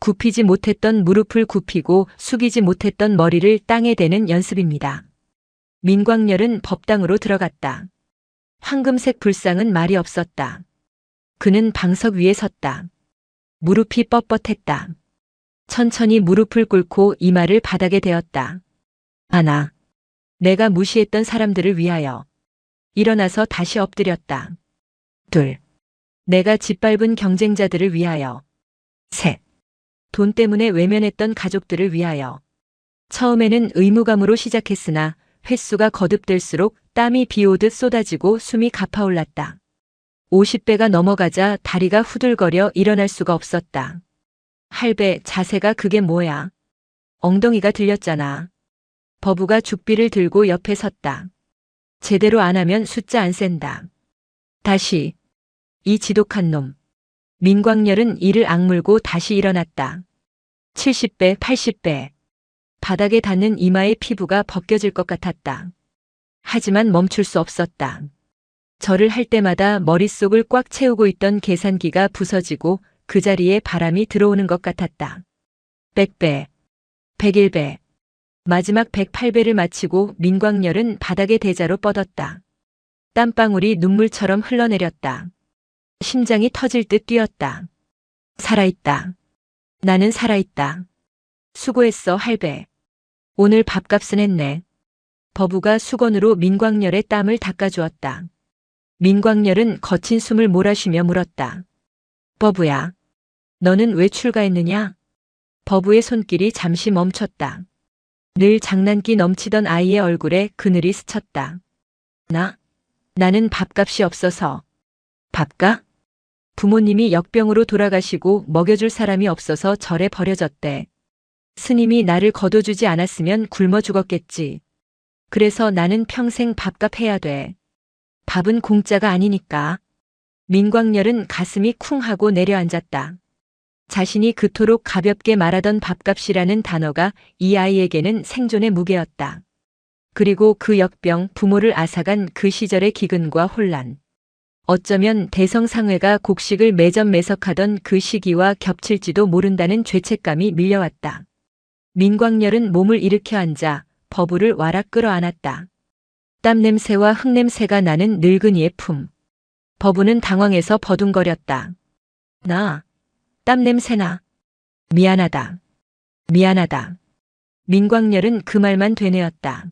굽히지 못했던 무릎을 굽히고 숙이지 못했던 머리를 땅에 대는 연습입니다. 민광열은 법당으로 들어갔다. 황금색 불상은 말이 없었다. 그는 방석 위에 섰다. 무릎이 뻣뻣했다. 천천히 무릎을 꿇고 이마를 바닥에 대었다. 하나. 내가 무시했던 사람들을 위하여. 일어나서 다시 엎드렸다. 둘. 내가 짓밟은 경쟁자들을 위하여. 셋. 돈 때문에 외면했던 가족들을 위하여. 처음에는 의무감으로 시작했으나 횟수가 거듭될수록 땀이 비 오듯 쏟아지고 숨이 가파올랐다. 50배가 넘어가자 다리가 후들거려 일어날 수가 없었다. 할배, 자세가 그게 뭐야? 엉덩이가 들렸잖아. 버부가 죽비를 들고 옆에 섰다. 제대로 안 하면 숫자 안 센다. 다시. 이 지독한 놈. 민광열은 이를 악물고 다시 일어났다. 70배, 80배. 바닥에 닿는 이마의 피부가 벗겨질 것 같았다. 하지만 멈출 수 없었다. 절을 할 때마다 머릿속을 꽉 채우고 있던 계산기가 부서지고 그 자리에 바람이 들어오는 것 같았다. 100배, 101배. 마지막 108배를 마치고 민광열은 바닥에 대자로 뻗었다. 땀방울이 눈물처럼 흘러내렸다. 심장이 터질 듯 뛰었다. 살아있다. 나는 살아있다. 수고했어, 할배. 오늘 밥값은 했네. 버부가 수건으로 민광열의 땀을 닦아주었다. 민광열은 거친 숨을 몰아쉬며 물었다. 버부야, 너는 왜 출가했느냐? 버부의 손길이 잠시 멈췄다. 늘 장난기 넘치던 아이의 얼굴에 그늘이 스쳤다. 나는 밥값이 없어서. 밥가? 부모님이 역병으로 돌아가시고 먹여줄 사람이 없어서 절에 버려졌대. 스님이 나를 거둬주지 않았으면 굶어 죽었겠지. 그래서 나는 평생 밥값 해야 돼. 밥은 공짜가 아니니까. 민광열은 가슴이 쿵 하고 내려앉았다. 자신이 그토록 가볍게 말하던 밥값이라는 단어가 이 아이에게는 생존의 무게였다. 그리고 그 역병, 부모를 앗아간 그 시절의 기근과 혼란. 어쩌면 대성상회가 곡식을 매점매석하던 그 시기와 겹칠지도 모른다는 죄책감이 밀려왔다. 민광열은 몸을 일으켜 앉아 버부를 와락 끌어안았다. 땀냄새와 흙냄새가 나는 늙은이의 품. 버부는 당황해서 버둥거렸다. 땀냄새나. 미안하다. 미안하다. 민광열은 그 말만 되뇌었다.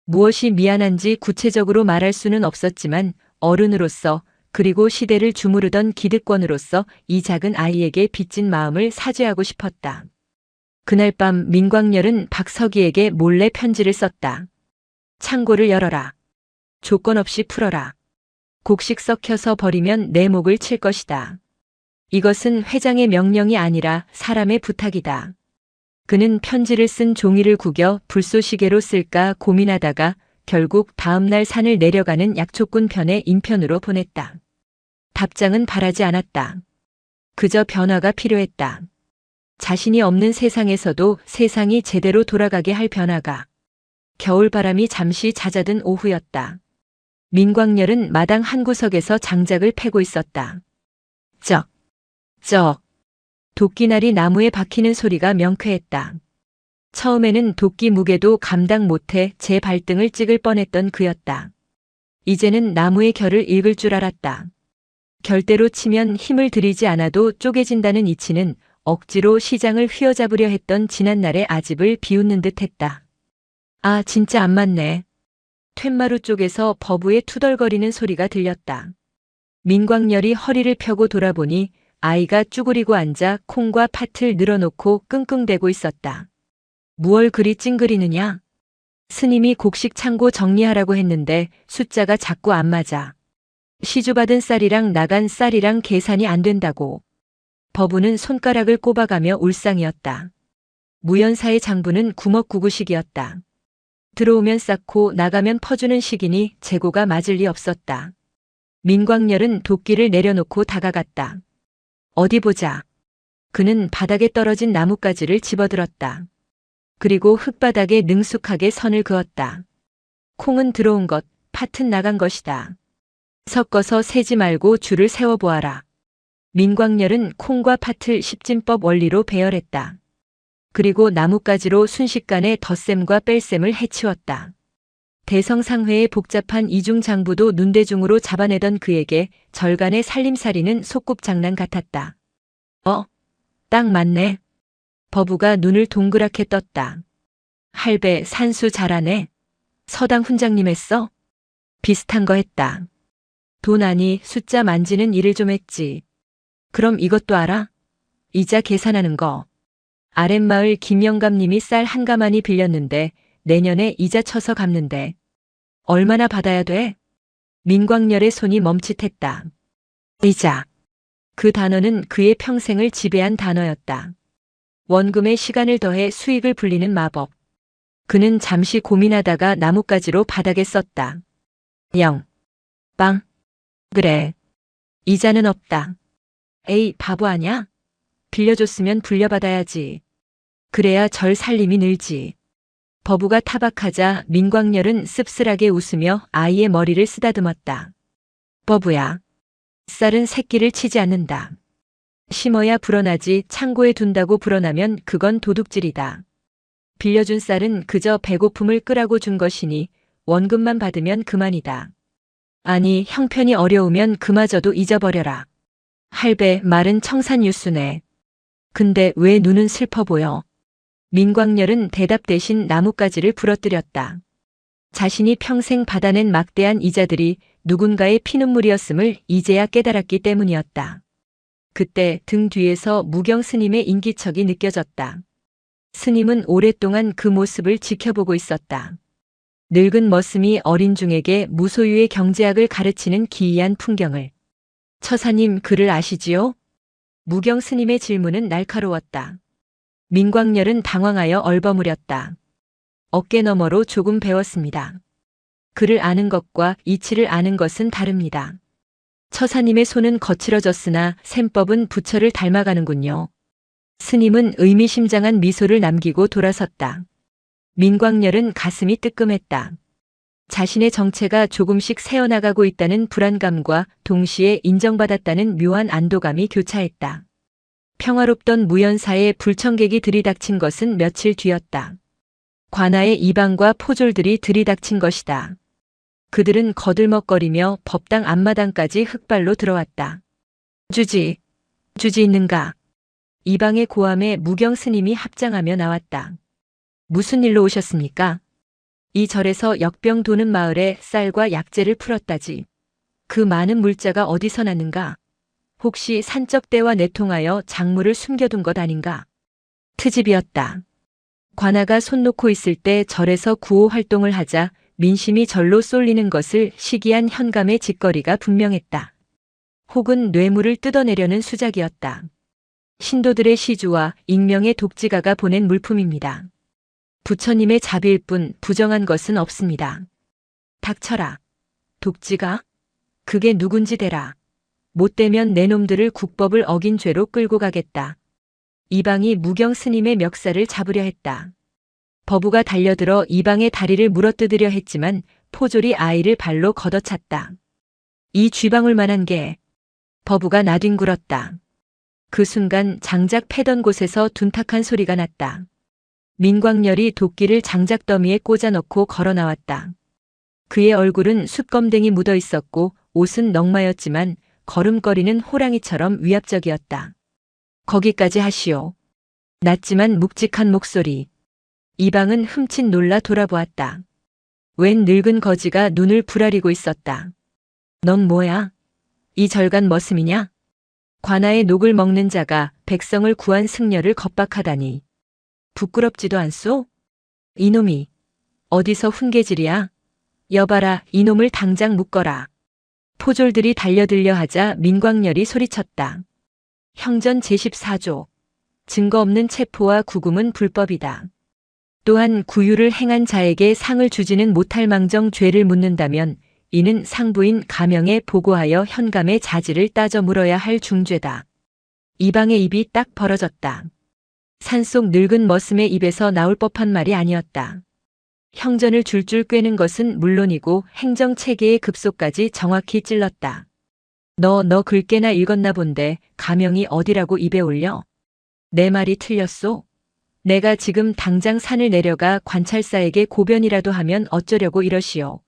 무엇이 미안한지 구체적으로 말할 수는 없었지만 어른으로서 그리고 시대를 주무르던 기득권으로서 이 작은 아이에게 빚진 마음을 사죄하고 싶었다. 그날 밤 민광열은 박서기에게 몰래 편지를 썼다. 창고를 열어라. 조건 없이 풀어라. 곡식 썩혀서 버리면 내 목을 칠 것이다. 이것은 회장의 명령이 아니라 사람의 부탁이다. 그는 편지를 쓴 종이를 구겨 불쏘시개로 쓸까 고민하다가 결국 다음날 산을 내려가는 약초꾼 편의 인편으로 보냈다. 답장은 바라지 않았다. 그저 변화가 필요했다. 자신이 없는 세상에서도 세상이 제대로 돌아가게 할 변화가. 겨울바람이 잠시 잦아든 오후였다. 민광열은 마당 한 구석에서 장작을 패고 있었다. 쩍. 도끼날이 나무에 박히는 소리가 명쾌했다. 처음에는 도끼 무게도 감당 못해 제 발등을 찍을 뻔했던 그였다. 이제는 나무의 결을 읽을 줄 알았다. 결대로 치면 힘을 들이지 않아도 쪼개진다는 이치는 억지로 시장을 휘어잡으려 했던 지난날의 아집을 비웃는 듯 했다. 아, 진짜 안 맞네. 툇마루 쪽에서 버부의 투덜거리는 소리가 들렸다. 민광열이 허리를 펴고 돌아보니 아이가 쭈그리고 앉아 콩과 팥을 늘어놓고 끙끙대고 있었다. 무얼 그리 찡그리느냐? 스님이 곡식 창고 정리하라고 했는데 숫자가 자꾸 안 맞아. 시주받은 쌀이랑 나간 쌀이랑 계산이 안 된다고. 버부는 손가락을 꼽아가며 울상이었다. 무연사의 장부는 구먹구구식이었다. 들어오면 쌓고 나가면 퍼주는 식이니 재고가 맞을 리 없었다. 민광열은 도끼를 내려놓고 다가갔다. 어디 보자. 그는 바닥에 떨어진 나뭇가지를 집어들었다. 그리고 흙바닥에 능숙하게 선을 그었다. 콩은 들어온 것, 팥은 나간 것이다. 섞어서 세지 말고 줄을 세워보아라. 민광열은 콩과 팥을 십진법 원리로 배열했다. 그리고 나뭇가지로 순식간에 덧셈과 뺄셈을 해치웠다. 대성상회의 복잡한 이중장부도 눈대중으로 잡아내던 그에게 절간의 살림살이는 소꿉장난 같았다. 딱 맞네. 버부가 눈을 동그랗게 떴다. 할배 산수 잘하네. 서당 훈장님 했어? 비슷한 거 했다. 돈 아니 숫자 만지는 일을 좀 했지. 그럼 이것도 알아? 이자 계산하는 거. 아랫마을 김영감님이 쌀 한 가마니 빌렸는데 내년에 이자 쳐서 갚는데. 얼마나 받아야 돼? 민광열의 손이 멈칫했다. 이자. 그 단어는 그의 평생을 지배한 단어였다. 원금에 시간을 더해 수익을 불리는 마법. 그는 잠시 고민하다가 나뭇가지로 바닥에 썼다. 빵. 그래. 이자는 없다. 에이, 바보 아냐? 빌려줬으면 불려받아야지. 그래야 절 살림이 늘지. 버부가 타박하자 민광열은 씁쓸하게 웃으며 아이의 머리를 쓰다듬었다. 버부야. 쌀은 새끼를 치지 않는다. 심어야 불어나지 창고에 둔다고 불어나면 그건 도둑질이다. 빌려준 쌀은 그저 배고픔을 끄라고 준 것이니 원금만 받으면 그만이다. 아니, 형편이 어려우면 그마저도 잊어버려라. 할배 말은 청산유수네. 근데 왜 눈은 슬퍼 보여? 민광열은 대답 대신 나뭇가지를 부러뜨렸다. 자신이 평생 받아낸 막대한 이자들이 누군가의 피눈물이었음을 이제야 깨달았기 때문이었다. 그때 등 뒤에서 무경 스님의 인기척이 느껴졌다. 스님은 오랫동안 그 모습을 지켜보고 있었다. 늙은 머슴이 어린 중에게 무소유의 경제학을 가르치는 기이한 풍경을. 처사님 글을 아시지요? 무경 스님의 질문은 날카로웠다. 민광열은 당황하여 얼버무렸다. 어깨 너머로 조금 배웠습니다. 글을 아는 것과 이치를 아는 것은 다릅니다. 처사님의 손은 거칠어졌으나 셈법은 부처를 닮아가는군요. 스님은 의미심장한 미소를 남기고 돌아섰다. 민광열은 가슴이 뜨끔했다. 자신의 정체가 조금씩 새어나가고 있다는 불안감과 동시에 인정받았다는 묘한 안도감이 교차했다. 평화롭던 무연사에 불청객이 들이닥친 것은 며칠 뒤였다. 관아의 이방과 포졸들이 들이닥친 것이다. 그들은 거들먹거리며 법당 앞마당까지 흑발로 들어왔다. 주지 있는가? 이방의 고함에 무경 스님이 합장하며 나왔다. 무슨 일로 오셨습니까? 이 절에서 역병 도는 마을에 쌀과 약재를 풀었다지. 그 많은 물자가 어디서 났는가? 혹시 산적대와 내통하여 작물을 숨겨둔 것 아닌가? 트집이었다. 관아가 손 놓고 있을 때 절에서 구호 활동을 하자 민심이 절로 쏠리는 것을 시기한 현감의 짓거리가 분명했다. 혹은 뇌물을 뜯어내려는 수작이었다. 신도들의 시주와 익명의 독지가가 보낸 물품입니다. 부처님의 자비일 뿐 부정한 것은 없습니다. 닥쳐라. 독지가? 그게 누군지 대라. 못되면 내 놈들을 국법을 어긴 죄로 끌고 가겠다. 이방이 무경 스님의 멱살을 잡으려 했다. 버부가 달려들어 이방의 다리를 물어뜯으려 했지만 포졸이 아이를 발로 걷어찼다. 이 쥐방울 만한 게. 버부가 나뒹굴었다. 그 순간 장작 패던 곳에서 둔탁한 소리가 났다. 민광열이 도끼를 장작더미에 꽂아 넣고 걸어 나왔다. 그의 얼굴은 숯검댕이 묻어 있었고 옷은 넉마였지만 걸음걸이는 호랑이처럼 위압적이었다. 거기까지 하시오. 낮지만 묵직한 목소리. 이방은 흠칫 놀라 돌아보았다. 웬 늙은 거지가 눈을 부라리고 있었다. 넌 뭐야? 이 절간 머슴이냐? 관아의 녹을 먹는 자가 백성을 구한 승려를 겁박하다니. 부끄럽지도 않소? 이놈이 어디서 훈계질이야? 여봐라, 이놈을 당장 묶어라. 포졸들이 달려들려 하자 민광열이 소리쳤다. 형전 제14조. 증거 없는 체포와 구금은 불법이다. 또한 구유를 행한 자에게 상을 주지는 못할 망정 죄를 묻는다면 이는 상부인 가명에 보고하여 현감의 자질을 따져 물어야 할 중죄다. 이방의 입이 딱 벌어졌다. 산속 늙은 머슴의 입에서 나올 법한 말이 아니었다. 형전을 줄줄 꿰는 것은 물론이고 행정체계의 급소까지 정확히 찔렀다. 너 글 꽤나 읽었나 본데 가명이 어디라고 입에 올려? 내 말이 틀렸소? 내가 지금 당장 산을 내려가 관찰사에게 고변이라도 하면 어쩌려고 이러시오.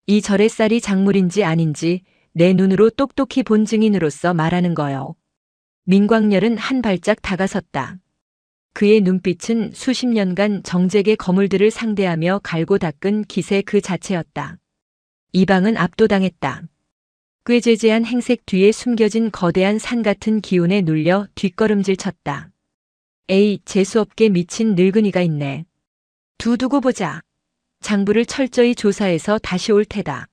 이 절의 쌀이 작물인지 아닌지 내 눈으로 똑똑히 본 증인으로서 말하는 거요. 민광열은 한 발짝 다가섰다. 그의 눈빛은 수십 년간 정적의 거물들을 상대하며 갈고 닦은 기세 그 자체였다. 이방은 압도당했다. 꾀죄죄한 행색 뒤에 숨겨진 거대한 산 같은 기운에 눌려 뒷걸음질 쳤다. 에이, 재수없게 미친 늙은이가 있네. 두고 보자. 장부를 철저히 조사해서 다시 올 테다.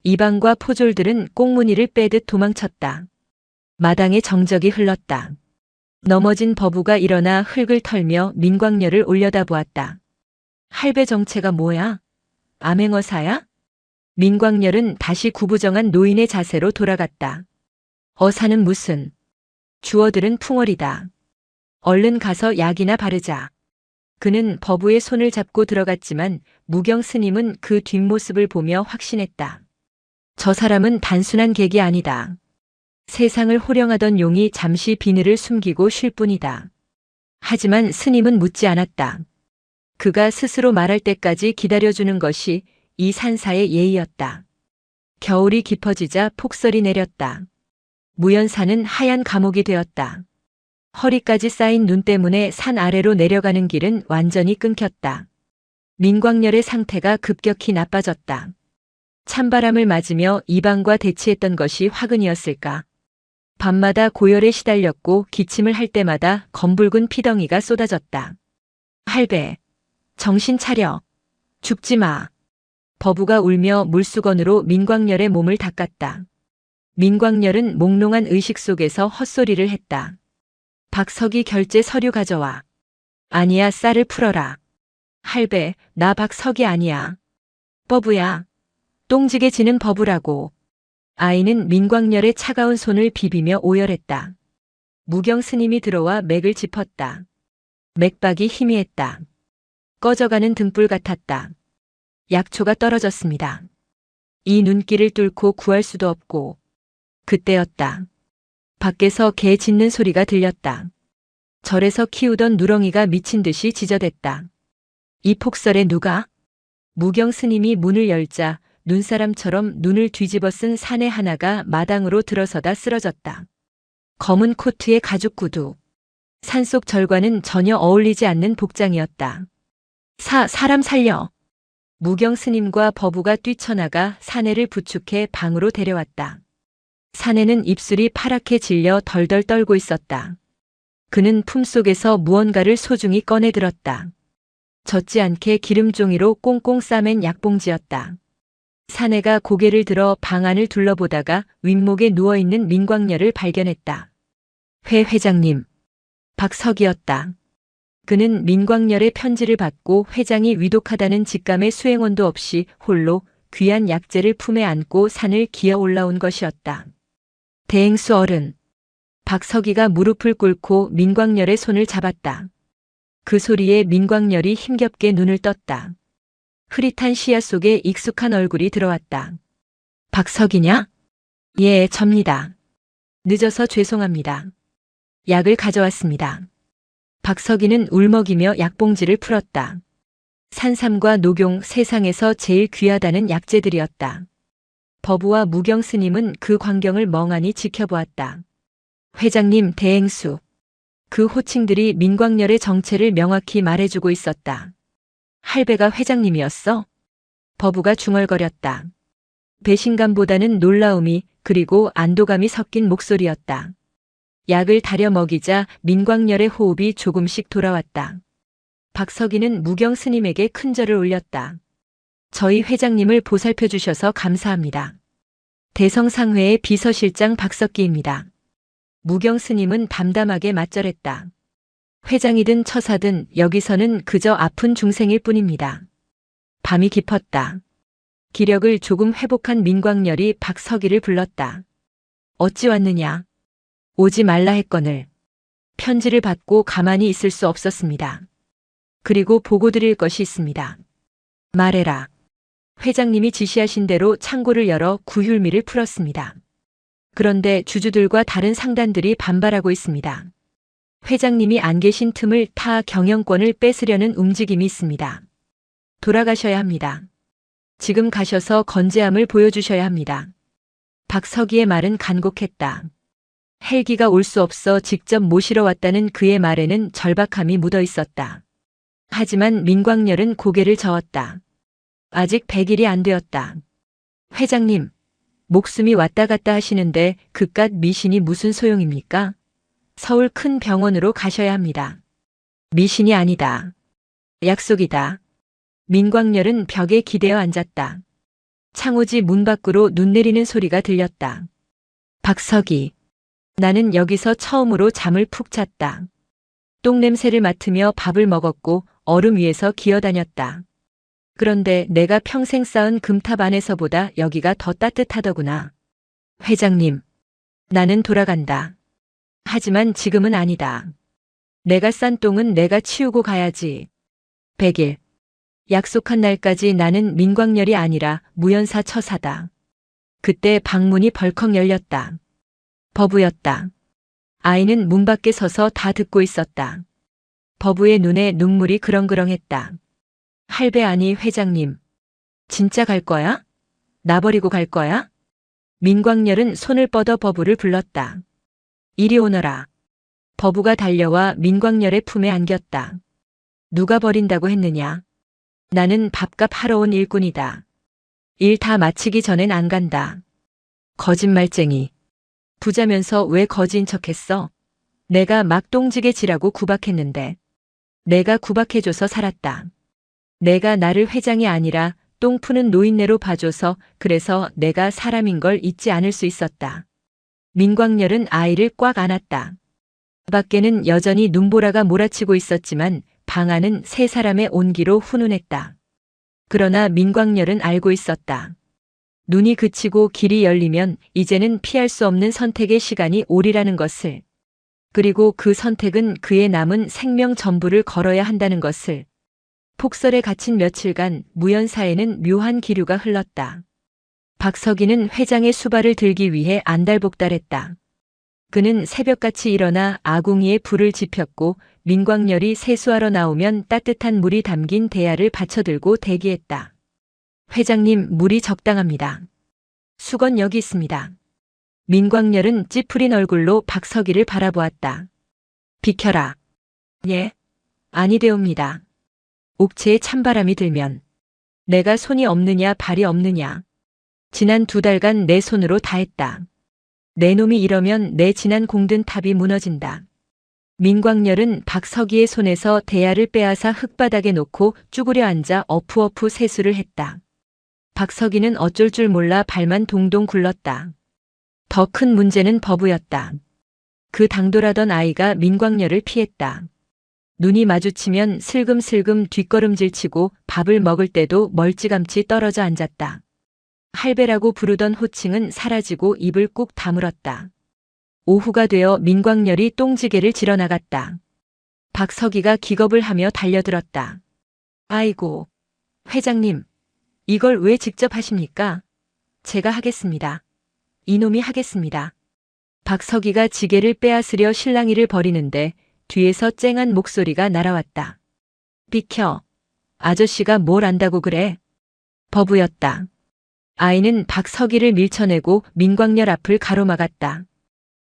이방과 포졸들은 꽁무니를 빼듯 도망쳤다. 마당에 정적이 흘렀다. 넘어진 버부가 일어나 흙을 털며 민광열을 올려다보았다. 할배 정체가 뭐야? 암행어사야? 민광열은 다시 구부정한 노인의 자세로 돌아갔다. 어사는 무슨? 주어들은 풍월이다. 얼른 가서 약이나 바르자. 그는 버부의 손을 잡고 들어갔지만 무경 스님은 그 뒷모습을 보며 확신했다. 저 사람은 단순한 객이 아니다. 세상을 호령하던 용이 잠시 비늘을 숨기고 쉴 뿐이다. 하지만 스님은 묻지 않았다. 그가 스스로 말할 때까지 기다려주는 것이 이 산사의 예의였다. 겨울이 깊어지자 폭설이 내렸다. 무연산은 하얀 감옥이 되었다. 허리까지 쌓인 눈 때문에 산 아래로 내려가는 길은 완전히 끊겼다. 민광열의 상태가 급격히 나빠졌다. 찬바람을 맞으며 이방과 대치했던 것이 화근이었을까. 밤마다 고열에 시달렸고 기침을 할 때마다 검붉은 피덩이가 쏟아졌다. 할배, 정신 차려. 죽지 마. 버부가 울며 물수건으로 민광열의 몸을 닦았다. 민광열은 몽롱한 의식 속에서 헛소리를 했다. 박석이 결제 서류 가져와. 아니야, 쌀을 풀어라. 할배, 나 박석이 아니야. 버부야. 똥지게 지는 버부라고. 아이는 민광열의 차가운 손을 비비며 오열했다. 무경 스님이 들어와 맥을 짚었다. 맥박이 희미했다. 꺼져가는 등불 같았다. 약초가 떨어졌습니다. 이 눈길을 뚫고 구할 수도 없고. 그때였다. 밖에서 개 짖는 소리가 들렸다. 절에서 키우던 누렁이가 미친 듯이 지저댔다. 이 폭설에 누가? 무경 스님이 문을 열자 눈사람처럼 눈을 뒤집어 쓴 사내 하나가 마당으로 들어서다 쓰러졌다. 검은 코트에 가죽 구두. 산속 절과는 전혀 어울리지 않는 복장이었다. 사람 살려. 무경 스님과 버부가 뛰쳐나가 사내를 부축해 방으로 데려왔다. 사내는 입술이 파랗게 질려 덜덜 떨고 있었다. 그는 품속에서 무언가를 소중히 꺼내 들었다. 젖지 않게 기름종이로 꽁꽁 싸맨 약봉지였다. 사내가 고개를 들어 방 안을 둘러보다가 윗목에 누워있는 민광열을 발견했다. 회 회장님. 박석이었다. 그는 민광열의 편지를 받고 회장이 위독하다는 직감의 수행원도 없이 홀로 귀한 약재를 품에 안고 산을 기어 올라온 것이었다. 대행수 어른. 박석이가 무릎을 꿇고 민광열의 손을 잡았다. 그 소리에 민광열이 힘겹게 눈을 떴다. 흐릿한 시야 속에 익숙한 얼굴이 들어왔다. 박석이냐? 예, 접니다. 늦어서 죄송합니다. 약을 가져왔습니다. 박석이는 울먹이며 약봉지를 풀었다. 산삼과 녹용 세상에서 제일 귀하다는 약재들이었다. 법우와 무경 스님은 그 광경을 멍하니 지켜보았다. 회장님 대행수. 그 호칭들이 민광열의 정체를 명확히 말해주고 있었다. 할배가 회장님이었어? 법우가 중얼거렸다. 배신감보다는 놀라움이 그리고 안도감이 섞인 목소리였다. 약을 다려 먹이자 민광열의 호흡이 조금씩 돌아왔다. 박석이는 무경 스님에게 큰 절을 올렸다. 저희 회장님을 보살펴 주셔서 감사합니다. 대성상회의 비서실장 박석기입니다. 무경 스님은 담담하게 맞절했다. 회장이든 처사든 여기서는 그저 아픈 중생일 뿐입니다. 밤이 깊었다. 기력을 조금 회복한 민광열이 박석이를 불렀다. 어찌 왔느냐? 오지 말라 했거늘. 편지를 받고 가만히 있을 수 없었습니다. 그리고 보고 드릴 것이 있습니다. 말해라. 회장님이 지시하신 대로 창고를 열어 구휼미를 풀었습니다. 그런데 주주들과 다른 상단들이 반발하고 있습니다. 회장님이 안 계신 틈을 타 경영권을 뺏으려는 움직임이 있습니다. 돌아가셔야 합니다. 지금 가셔서 건재함을 보여주셔야 합니다. 박석이의 말은 간곡했다. 헬기가 올 수 없어 직접 모시러 왔다는 그의 말에는 절박함이 묻어 있었다. 하지만 민광열은 고개를 저었다. 아직 100일이 안 되었다. 회장님, 목숨이 왔다 갔다 하시는데 그깟 미신이 무슨 소용입니까? 서울 큰 병원으로 가셔야 합니다. 미신이 아니다. 약속이다. 민광열은 벽에 기대어 앉았다. 창호지 문 밖으로 눈 내리는 소리가 들렸다. 박석이. 나는 여기서 처음으로 잠을 푹 잤다. 똥냄새를 맡으며 밥을 먹었고 얼음 위에서 기어다녔다. 그런데 내가 평생 쌓은 금탑 안에서보다 여기가 더 따뜻하더구나. 회장님, 나는 돌아간다. 하지만 지금은 아니다. 내가 싼 똥은 내가 치우고 가야지. 100일. 약속한 날까지 나는 민광열이 아니라 무연사 처사다. 그때 방문이 벌컥 열렸다. 법우였다. 아이는 문 밖에 서서 다 듣고 있었다. 법우의 눈에 눈물이 그렁그렁했다. 할배 아니 회장님. 진짜 갈 거야? 나 버리고 갈 거야? 민광열은 손을 뻗어 법우를 불렀다. 이리 오너라. 법우가 달려와 민광열의 품에 안겼다. 누가 버린다고 했느냐? 나는 밥값 하러 온 일꾼이다. 일 다 마치기 전엔 안 간다. 거짓말쟁이. 부자면서 왜 거지인 척했어? 내가 막 똥지게 지라고 구박했는데. 내가 구박해줘서 살았다. 내가 나를 회장이 아니라 똥 푸는 노인네로 봐줘서 그래서 내가 사람인 걸 잊지 않을 수 있었다. 민광열은 아이를 꽉 안았다. 밖에는 여전히 눈보라가 몰아치고 있었지만 방 안은 세 사람의 온기로 훈훈했다. 그러나 민광열은 알고 있었다. 눈이 그치고 길이 열리면 이제는 피할 수 없는 선택의 시간이 오리라는 것을. 그리고 그 선택은 그의 남은 생명 전부를 걸어야 한다는 것을. 폭설에 갇힌 며칠간 무연사에는 묘한 기류가 흘렀다. 박석이는 회장의 수발을 들기 위해 안달복달했다. 그는 새벽같이 일어나 아궁이에 불을 지폈고 민광열이 세수하러 나오면 따뜻한 물이 담긴 대야를 받쳐들고 대기했다. 회장님, 물이 적당합니다. 수건 여기 있습니다. 민광열은 찌푸린 얼굴로 박석이를 바라보았다. 비켜라. 예? 아니되옵니다. 옥체에 찬바람이 들면. 내가 손이 없느냐 발이 없느냐. 지난 2달간 내 손으로 다 했다. 내 놈이 이러면 내 지난 공든 탑이 무너진다. 민광열은 박석이의 손에서 대야를 빼앗아 흙바닥에 놓고 쭈그려 앉아 어푸어푸 세수를 했다. 박석이는 어쩔 줄 몰라 발만 동동 굴렀다. 더 큰 문제는 법우였다. 그 당돌하던 아이가 민광열을 피했다. 눈이 마주치면 슬금슬금 뒷걸음질치고 밥을 먹을 때도 멀찌감치 떨어져 앉았다. 할배라고 부르던 호칭은 사라지고 입을 꾹 다물었다. 오후가 되어 민광열이 똥지게를 질어 나갔다. 박석이가 기겁을 하며 달려들었다. 아이고, 회장님, 이걸 왜 직접 하십니까? 제가 하겠습니다. 이놈이 하겠습니다. 박석이가 지게를 빼앗으려 실랑이를 벌이는데 뒤에서 쨍한 목소리가 날아왔다. 비켜. 아저씨가 뭘 안다고 그래? 버부였다. 아이는 박서기를 밀쳐내고 민광열 앞을 가로막았다.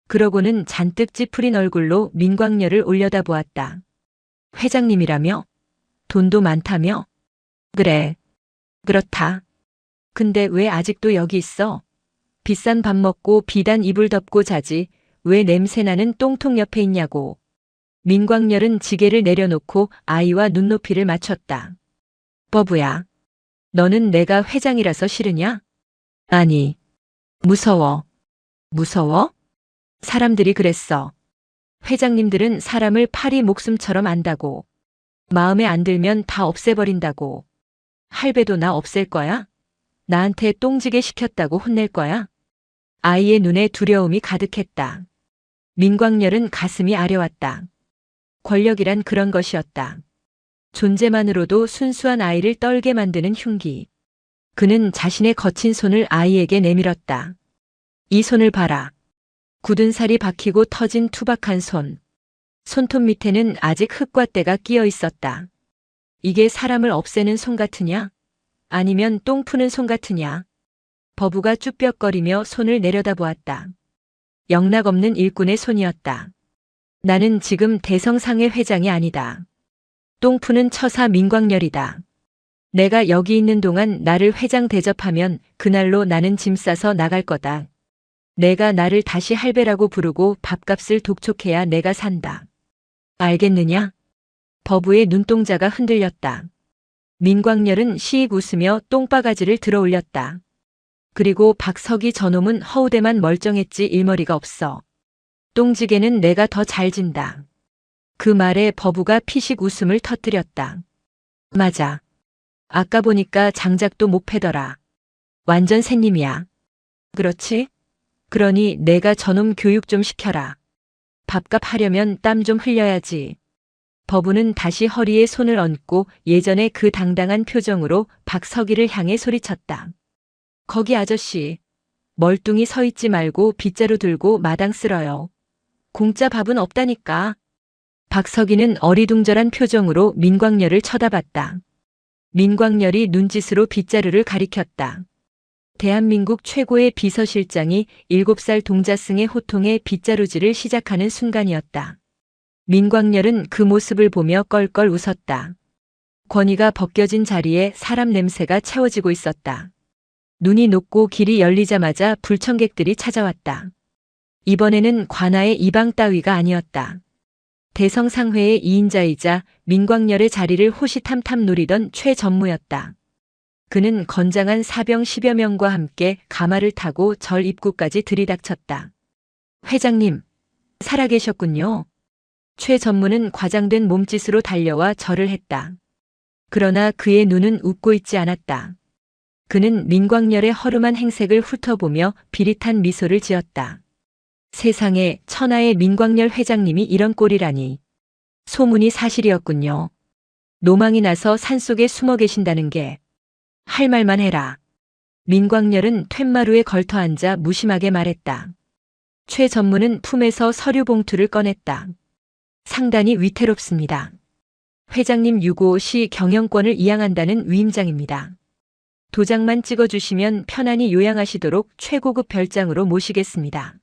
그러고는 잔뜩 찌푸린 얼굴로 민광열을 올려다보았다. 회장님이라며? 돈도 많다며? 그래. 그렇다. 근데 왜 아직도 여기 있어? 비싼 밥 먹고 비단 이불 덮고 자지 왜 냄새나는 똥통 옆에 있냐고. 민광열은 지게를 내려놓고 아이와 눈높이를 맞췄다. 버부야. 너는 내가 회장이라서 싫으냐? 아니. 무서워. 무서워? 사람들이 그랬어. 회장님들은 사람을 파리 목숨처럼 안다고. 마음에 안 들면 다 없애버린다고. 할배도 나 없앨 거야? 나한테 똥지게 시켰다고 혼낼 거야? 아이의 눈에 두려움이 가득했다. 민광열은 가슴이 아려왔다. 권력이란 그런 것이었다. 존재만으로도 순수한 아이를 떨게 만드는 흉기. 그는 자신의 거친 손을 아이에게 내밀었다. 이 손을 봐라. 굳은 살이 박히고 터진 투박한 손. 손톱 밑에는 아직 흙과 때가 끼어 있었다. 이게 사람을 없애는 손 같으냐? 아니면 똥 푸는 손 같으냐? 버부가 쭈뼛거리며 손을 내려다보았다. 영락없는 일꾼의 손이었다. 나는 지금 대성상회 회장이 아니다. 똥 푸는 처사 민광열이다. 내가 여기 있는 동안 나를 회장 대접하면 그날로 나는 짐 싸서 나갈 거다. 내가 나를 다시 할배라고 부르고 밥값을 독촉해야 내가 산다. 알겠느냐? 버부의 눈동자가 흔들렸다. 민광열은 시익 웃으며 똥바가지를 들어 올렸다. 그리고 박석이 저놈은 허우대만 멀쩡했지 일머리가 없어. 똥지게는 내가 더 잘 진다. 그 말에 버부가 피식 웃음을 터뜨렸다. 맞아. 아까 보니까 장작도 못 패더라. 완전 새님이야. 그렇지? 그러니 내가 저놈 교육 좀 시켜라. 밥값 하려면 땀 좀 흘려야지. 버부는 다시 허리에 손을 얹고 예전의 그 당당한 표정으로 박서기를 향해 소리쳤다. 거기 아저씨. 멀뚱히 서 있지 말고 빗자루 들고 마당 쓸어요. 공짜 밥은 없다니까. 박서기는 어리둥절한 표정으로 민광열을 쳐다봤다. 민광열이 눈짓으로 빗자루를 가리켰다. 대한민국 최고의 비서실장이 7살 동자승의 호통에 빗자루질을 시작하는 순간이었다. 민광열은 그 모습을 보며 껄껄 웃었다. 권위가 벗겨진 자리에 사람 냄새가 채워지고 있었다. 눈이 녹고 길이 열리자마자 불청객들이 찾아왔다. 이번에는 관아의 이방 따위가 아니었다. 대성상회의 2인자이자 민광열의 자리를 호시탐탐 노리던 최전무였다. 그는 건장한 사병 10여 명과 함께 가마를 타고 절 입구까지 들이닥쳤다. 회장님, 살아계셨군요. 최전무는 과장된 몸짓으로 달려와 절을 했다. 그러나 그의 눈은 웃고 있지 않았다. 그는 민광열의 허름한 행색을 훑어보며 비릿한 미소를 지었다. 세상에 천하의 민광열 회장님이 이런 꼴이라니. 소문이 사실이었군요. 노망이 나서 산속에 숨어 계신다는 게. 할 말만 해라. 민광열은 툇마루에 걸터앉아 무심하게 말했다. 최 전무는 품에서 서류 봉투를 꺼냈다. 상단이 위태롭습니다. 회장님 유고시 경영권을 이양한다는 위임장입니다. 도장만 찍어주시면 편안히 요양하시도록 최고급 별장으로 모시겠습니다.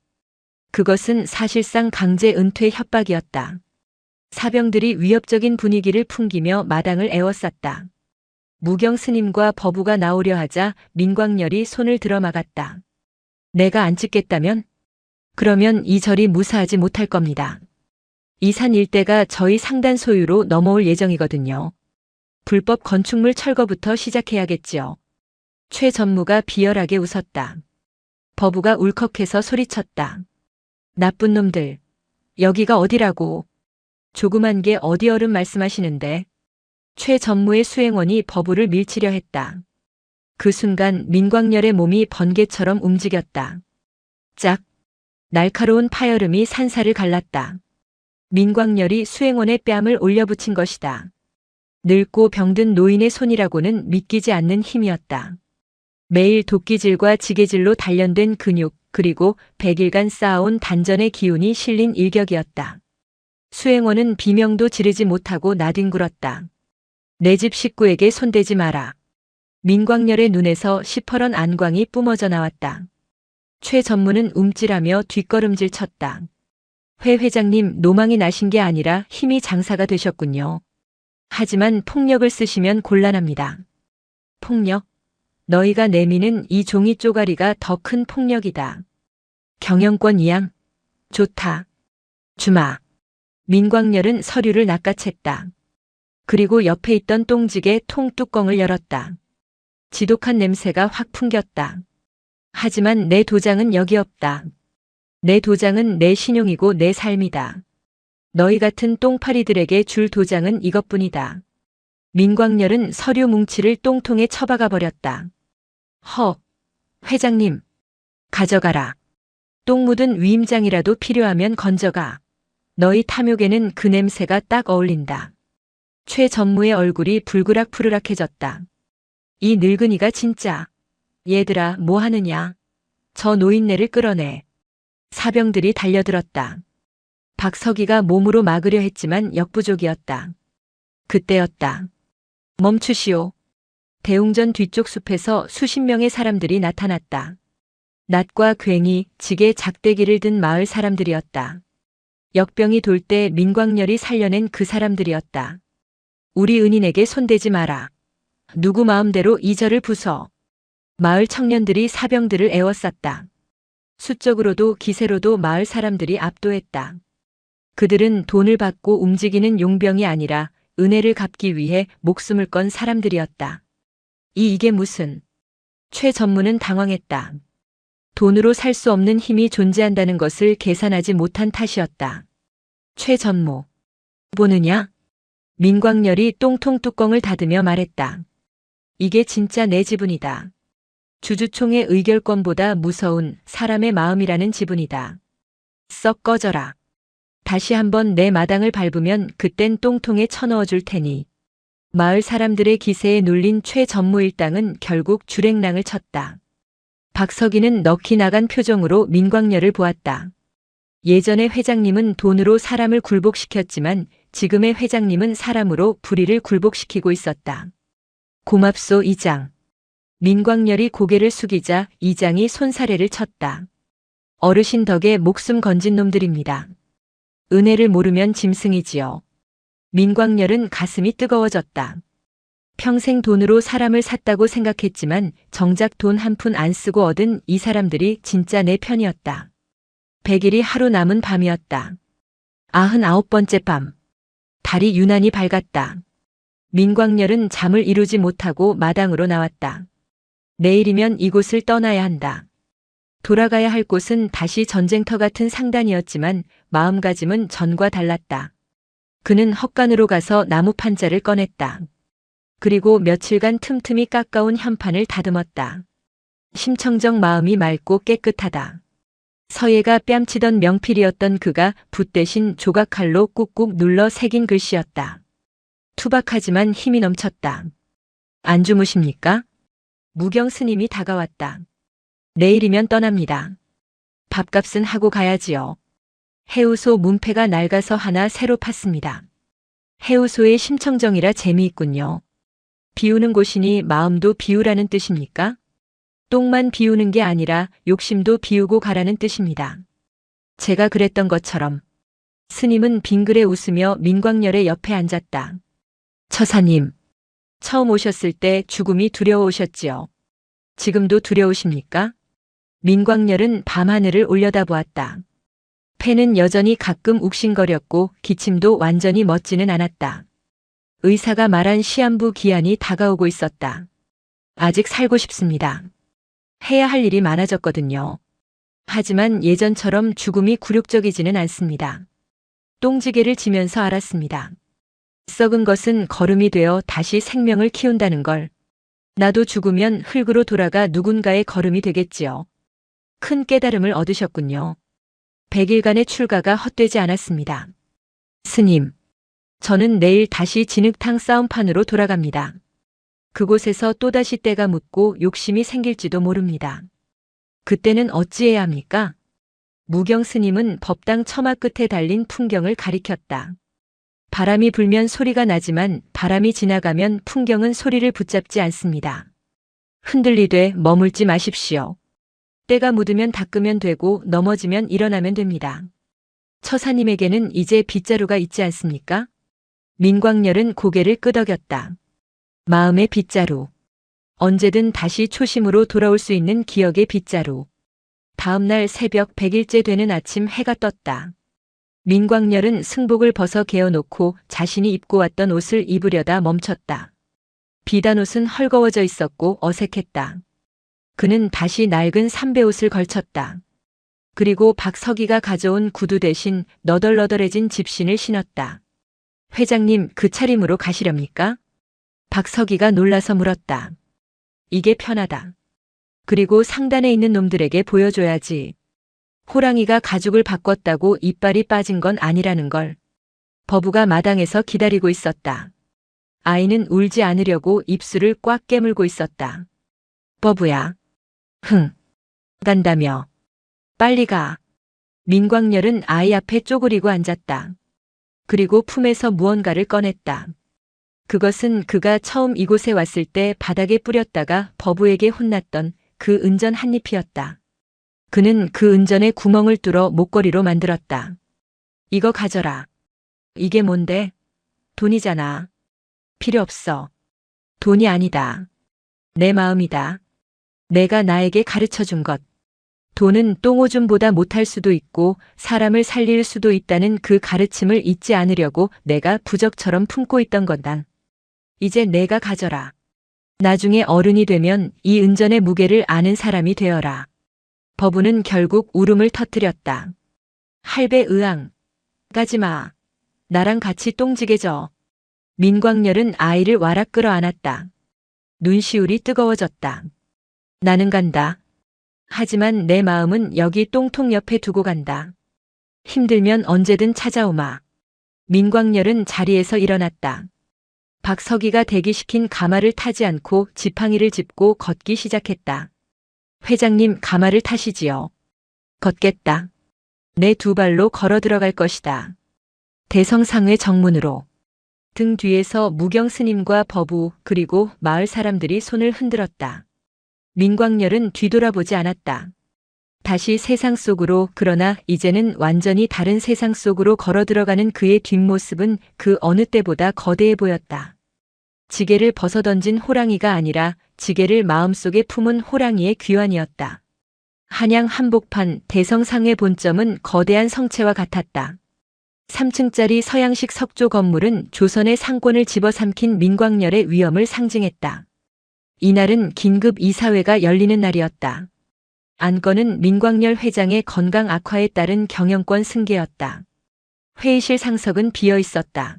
그것은 사실상 강제 은퇴 협박이었다. 사병들이 위협적인 분위기를 풍기며 마당을 에워쌌다. 무경 스님과 버부가 나오려 하자 민광열이 손을 들어 막았다. 내가 안 찍겠다면? 그러면 이 절이 무사하지 못할 겁니다. 이 산 일대가 저희 상단 소유로 넘어올 예정이거든요. 불법 건축물 철거부터 시작해야겠지요. 최 전무가 비열하게 웃었다. 버부가 울컥해서 소리쳤다. 나쁜 놈들. 여기가 어디라고. 조그만 게 어디 어른 말씀하시는데. 최 전무의 수행원이 버부를 밀치려 했다. 그 순간 민광열의 몸이 번개처럼 움직였다. 짝. 날카로운 파열음이 산사를 갈랐다. 민광열이 수행원의 뺨을 올려붙인 것이다. 늙고 병든 노인의 손이라고는 믿기지 않는 힘이었다. 매일 도끼질과 지게질로 단련된 근육 그리고 100일간 쌓아온 단전의 기운이 실린 일격이었다. 수행원은 비명도 지르지 못하고 나뒹굴었다. 내 집 식구에게 손대지 마라. 민광열의 눈에서 시퍼런 안광이 뿜어져 나왔다. 최 전무는 움찔하며 뒷걸음질 쳤다. 회 회장님, 노망이 나신 게 아니라 힘이 장사가 되셨군요. 하지만 폭력을 쓰시면 곤란합니다. 폭력? 너희가 내미는 이 종이 쪼가리가 더 큰 폭력이다. 경영권 이양? 좋다. 주마. 민광열은 서류를 낚아챘다. 그리고 옆에 있던 똥지게 통뚜껑을 열었다. 지독한 냄새가 확 풍겼다. 하지만 내 도장은 여기 없다. 내 도장은 내 신용이고 내 삶이다. 너희 같은 똥파리들에게 줄 도장은 이것뿐이다. 민광열은 서류 뭉치를 똥통에 처박아 버렸다. 허, 회장님, 가져가라. 똥 묻은 위임장이라도 필요하면 건져가. 너희 탐욕에는 그 냄새가 딱 어울린다. 최 전무의 얼굴이 불그락푸르락해졌다. 이 늙은이가 진짜. 얘들아, 뭐 하느냐. 저 노인네를 끌어내. 사병들이 달려들었다. 박서기가 몸으로 막으려 했지만 역부족이었다. 그때였다. 멈추시오. 대웅전 뒤쪽 숲에서 수십 명의 사람들이 나타났다. 낫과 괭이, 지게, 작대기를 든 마을 사람들이었다. 역병이 돌 때 민광열이 살려낸 그 사람들이었다. 우리 은인에게 손대지 마라. 누구 마음대로 이 절을 부숴. 마을 청년들이 사병들을 에워쌌다. 수적으로도 기세로도 마을 사람들이 압도했다. 그들은 돈을 받고 움직이는 용병이 아니라 은혜를 갚기 위해 목숨을 건 사람들이었다. 이게 무슨... 최 전무는 당황했다. 돈으로 살 수 없는 힘이 존재한다는 것을 계산하지 못한 탓이었다. 최 전무. 보느냐? 민광열이 똥통 뚜껑을 닫으며 말했다. 이게 진짜 내 지분이다. 주주총의 의결권보다 무서운 사람의 마음이라는 지분이다. 썩 꺼져라. 다시 한번 내 마당을 밟으면 그땐 똥통에 쳐넣어 줄 테니. 마을 사람들의 기세에 눌린 최 전무 일당은 결국 주랭랑을 쳤다. 박석이는 넋이 나간 표정으로 민광열을 보았다. 예전의 회장님은 돈으로 사람을 굴복시켰지만 지금의 회장님은 사람으로 불의를 굴복시키고 있었다. 고맙소 이장. 민광열이 고개를 숙이자 이장이 손사래를 쳤다. 어르신 덕에 목숨 건진 놈들입니다. 은혜를 모르면 짐승이지요. 민광열은 가슴이 뜨거워졌다. 평생 돈으로 사람을 샀다고 생각했지만 정작 돈 한 푼 안 쓰고 얻은 이 사람들이 진짜 내 편이었다. 100일이 하루 남은 밤이었다. 99번째 밤. 달이 유난히 밝았다. 민광열은 잠을 이루지 못하고 마당으로 나왔다. 내일이면 이곳을 떠나야 한다. 돌아가야 할 곳은 다시 전쟁터 같은 상단이었지만 마음가짐은 전과 달랐다. 그는 헛간으로 가서 나무 판자를 꺼냈다. 그리고 며칠간 틈틈이 깎아온 현판을 다듬었다. 심청정 마음이 맑고 깨끗하다. 서예가 뺨치던 명필이었던 그가 붓 대신 조각칼로 꾹꾹 눌러 새긴 글씨였다. 투박하지만 힘이 넘쳤다. 안 주무십니까? 무경 스님이 다가왔다. 내일이면 떠납니다. 밥값은 하고 가야지요. 해우소 문패가 낡아서 하나 새로 팠습니다. 해우소의 심청정이라 재미있군요. 비우는 곳이니 마음도 비우라는 뜻입니까? 똥만 비우는 게 아니라 욕심도 비우고 가라는 뜻입니다. 제가 그랬던 것처럼. 스님은 빙그레 웃으며 민광열의 옆에 앉았다. 처사님, 처음 오셨을 때 죽음이 두려우셨지요. 지금도 두려우십니까? 민광열은 밤하늘을 올려다보았다. 폐는 여전히 가끔 욱신거렸고 기침도 완전히 멎지는 않았다. 의사가 말한 시한부 기한이 다가오고 있었다. 아직 살고 싶습니다. 해야 할 일이 많아졌거든요. 하지만 예전처럼 죽음이 굴욕적이지는 않습니다. 똥지게를 지면서 알았습니다. 썩은 것은 거름이 되어 다시 생명을 키운다는 걸. 나도 죽으면 흙으로 돌아가 누군가의 거름이 되겠지요. 큰 깨달음을 얻으셨군요. 100일간의 출가가 헛되지 않았습니다. 스님, 저는 내일 다시 진흙탕 싸움판으로 돌아갑니다. 그곳에서 또다시 때가 묻고 욕심이 생길지도 모릅니다. 그때는 어찌해야 합니까? 무경 스님은 법당 처마 끝에 달린 풍경을 가리켰다. 바람이 불면 소리가 나지만 바람이 지나가면 풍경은 소리를 붙잡지 않습니다. 흔들리되 머물지 마십시오. 때가 묻으면 닦으면 되고 넘어지면 일어나면 됩니다. 처사님에게는 이제 빗자루가 있지 않습니까? 민광열은 고개를 끄덕였다. 마음의 빗자루. 언제든 다시 초심으로 돌아올 수 있는 기억의 빗자루. 다음 날 새벽 100일째 되는 아침 해가 떴다. 민광열은 승복을 벗어 개어놓고 자신이 입고 왔던 옷을 입으려다 멈췄다. 비단옷은 헐거워져 있었고 어색했다. 그는 다시 낡은 삼배옷을 걸쳤다. 그리고 박서기가 가져온 구두 대신 너덜너덜해진 집신을 신었다. 회장님, 그 차림으로 가시렵니까? 박서기가 놀라서 물었다. 이게 편하다. 그리고 상단에 있는 놈들에게 보여줘야지. 호랑이가 가죽을 바꿨다고 이빨이 빠진 건 아니라는 걸. 버부가 마당에서 기다리고 있었다. 아이는 울지 않으려고 입술을 꽉 깨물고 있었다. 버부야. 간다며. 빨리 가. 민광열은 아이 앞에 쪼그리고 앉았다. 그리고 품에서 무언가를 꺼냈다. 그것은 그가 처음 이곳에 왔을 때 바닥에 뿌렸다가 버부에게 혼났던 그 은전 한 잎이었다. 그는 그 은전에 구멍을 뚫어 목걸이로 만들었다. 이거 가져라. 이게 뭔데? 돈이잖아. 필요 없어. 돈이 아니다. 내 마음이다. 내가 나에게 가르쳐 준 것. 돈은 똥오줌보다 못할 수도 있고 사람을 살릴 수도 있다는 그 가르침을 잊지 않으려고 내가 부적처럼 품고 있던 건다. 이제 내가 가져라. 나중에 어른이 되면 이 은전의 무게를 아는 사람이 되어라. 버부는 결국 울음을 터뜨렸다. 할배 의왕. 가지마. 나랑 같이 똥지게 져. 민광열은 아이를 와락 끌어안았다. 눈시울이 뜨거워졌다. 나는 간다. 하지만 내 마음은 여기 똥통 옆에 두고 간다. 힘들면 언제든 찾아오마. 민광열은 자리에서 일어났다. 박서기가 대기시킨 가마를 타지 않고 지팡이를 짚고 걷기 시작했다. 회장님, 가마를 타시지요. 걷겠다. 내 두 발로 걸어 들어갈 것이다. 대성상회 정문으로. 등 뒤에서 무경 스님과 버부 그리고 마을 사람들이 손을 흔들었다. 민광열은 뒤돌아보지 않았다. 다시 세상 속으로, 그러나 이제는 완전히 다른 세상 속으로 걸어 들어가는 그의 뒷모습은 그 어느 때보다 거대해 보였다. 지게를 벗어던진 호랑이가 아니라 지게를 마음속에 품은 호랑이의 귀환이었다. 한양 한복판 대성상의 본점은 거대한 성체와 같았다. 3층짜리 서양식 석조 건물은 조선의 상권을 집어삼킨 민광열의 위엄을 상징했다. 이날은 긴급 이사회가 열리는 날이었다. 안건은 민광열 회장의 건강 악화에 따른 경영권 승계였다. 회의실 상석은 비어 있었다.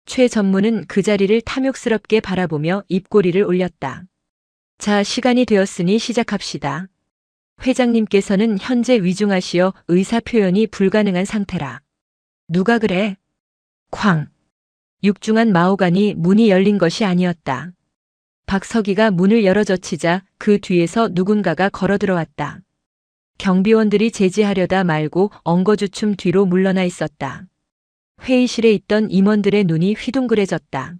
최 전무는 그 자리를 탐욕스럽게 바라보며 입꼬리를 올렸다. 자, 시간이 되었으니 시작합시다. 회장님께서는 현재 위중하시어 의사 표현이 불가능한 상태라. 누가 그래? 쾅. 육중한 마호간이 문이 열린 것이 아니었다. 박서기가 문을 열어젖히자 그 뒤에서 누군가가 걸어 들어왔다. 경비원들이 제지하려다 말고 엉거주춤 뒤로 물러나 있었다. 회의실에 있던 임원들의 눈이 휘둥그레졌다.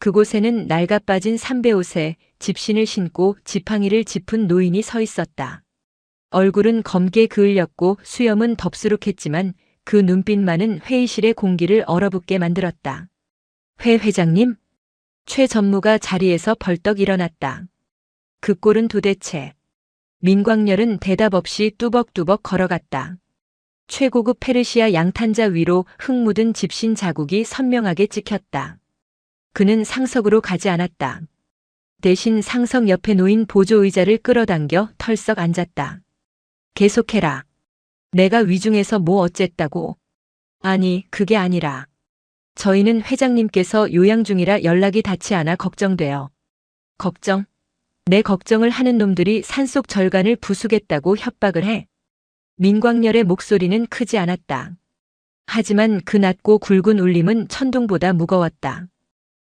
그곳에는 낡아빠진 삼배옷에 집신을 신고 지팡이를 짚은 노인이 서 있었다. 얼굴은 검게 그을렸고 수염은 덥수룩했지만 그 눈빛만은 회의실의 공기를 얼어붙게 만들었다. 회 회장님? 최 전무가 자리에서 벌떡 일어났다. 그 꼴은 도대체. 민광열은 대답 없이 뚜벅뚜벅 걸어갔다. 최고급 페르시아 양탄자 위로 흙 묻은 집신 자국이 선명하게 찍혔다. 그는 상석으로 가지 않았다. 대신 상석 옆에 놓인 보조의자를 끌어당겨 털썩 앉았다. 계속해라. 내가 위중해서 뭐 어쨌다고. 아니, 그게 아니라. 저희는 회장님께서 요양 중이라 연락이 닿지 않아 걱정돼요. 걱정? 내 걱정을 하는 놈들이 산속 절간을 부수겠다고 협박을 해. 민광열의 목소리는 크지 않았다. 하지만 그 낮고 굵은 울림은 천둥보다 무거웠다.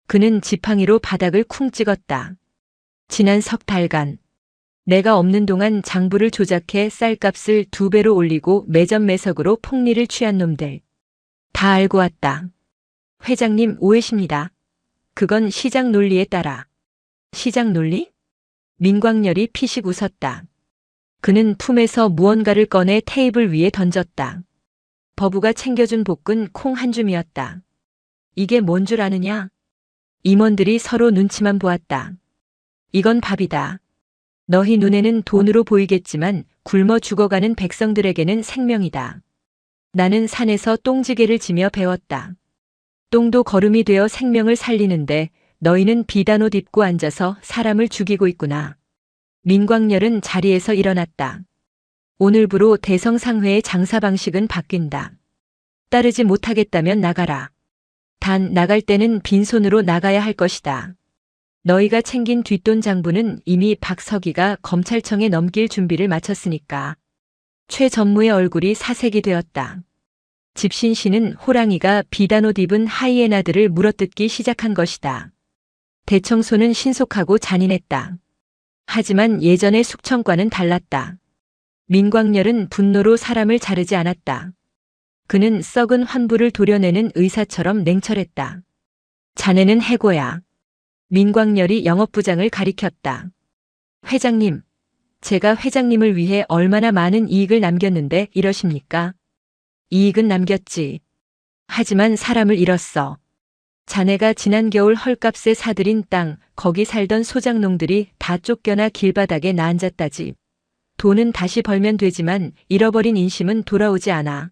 그는 지팡이로 바닥을 쿵 찍었다. 지난 석 달간 내가 없는 동안 장부를 조작해 쌀값을 2배로 올리고 매점매석으로 폭리를 취한 놈들. 다 알고 왔다. 회장님 오해십니다. 그건 시장 논리에 따라. 시장 논리? 민광열이 피식 웃었다. 그는 품에서 무언가를 꺼내 테이블 위에 던졌다. 버부가 챙겨준 볶은 콩 한 줌이었다. 이게 뭔 줄 아느냐? 임원들이 서로 눈치만 보았다. 이건 밥이다. 너희 눈에는 돈으로 보이겠지만 굶어 죽어가는 백성들에게는 생명이다. 나는 산에서 똥지게를 지며 배웠다. 똥도 거름이 되어 생명을 살리는데 너희는 비단 옷 입고 앉아서 사람을 죽이고 있구나. 민광열은 자리에서 일어났다. 오늘부로 대성상회의 장사 방식은 바뀐다. 따르지 못하겠다면 나가라. 단 나갈 때는 빈손으로 나가야 할 것이다. 너희가 챙긴 뒷돈 장부는 이미 박서기가 검찰청에 넘길 준비를 마쳤으니까. 최 전무의 얼굴이 사색이 되었다. 집신 씨는 호랑이가 비단옷 입은 하이에나들을 물어뜯기 시작한 것이다. 대청소는 신속하고 잔인했다. 하지만 예전의 숙청과는 달랐다. 민광열은 분노로 사람을 자르지 않았다. 그는 썩은 환부를 도려내는 의사처럼 냉철했다. 자네는 해고야. 민광열이 영업부장을 가리켰다. 회장님, 제가 회장님을 위해 얼마나 많은 이익을 남겼는데 이러십니까? 이익은 남겼지. 하지만 사람을 잃었어. 자네가 지난 겨울 헐값에 사들인 땅, 거기 살던 소작농들이 다 쫓겨나 길바닥에 나앉았다지. 돈은 다시 벌면 되지만 잃어버린 인심은 돌아오지 않아.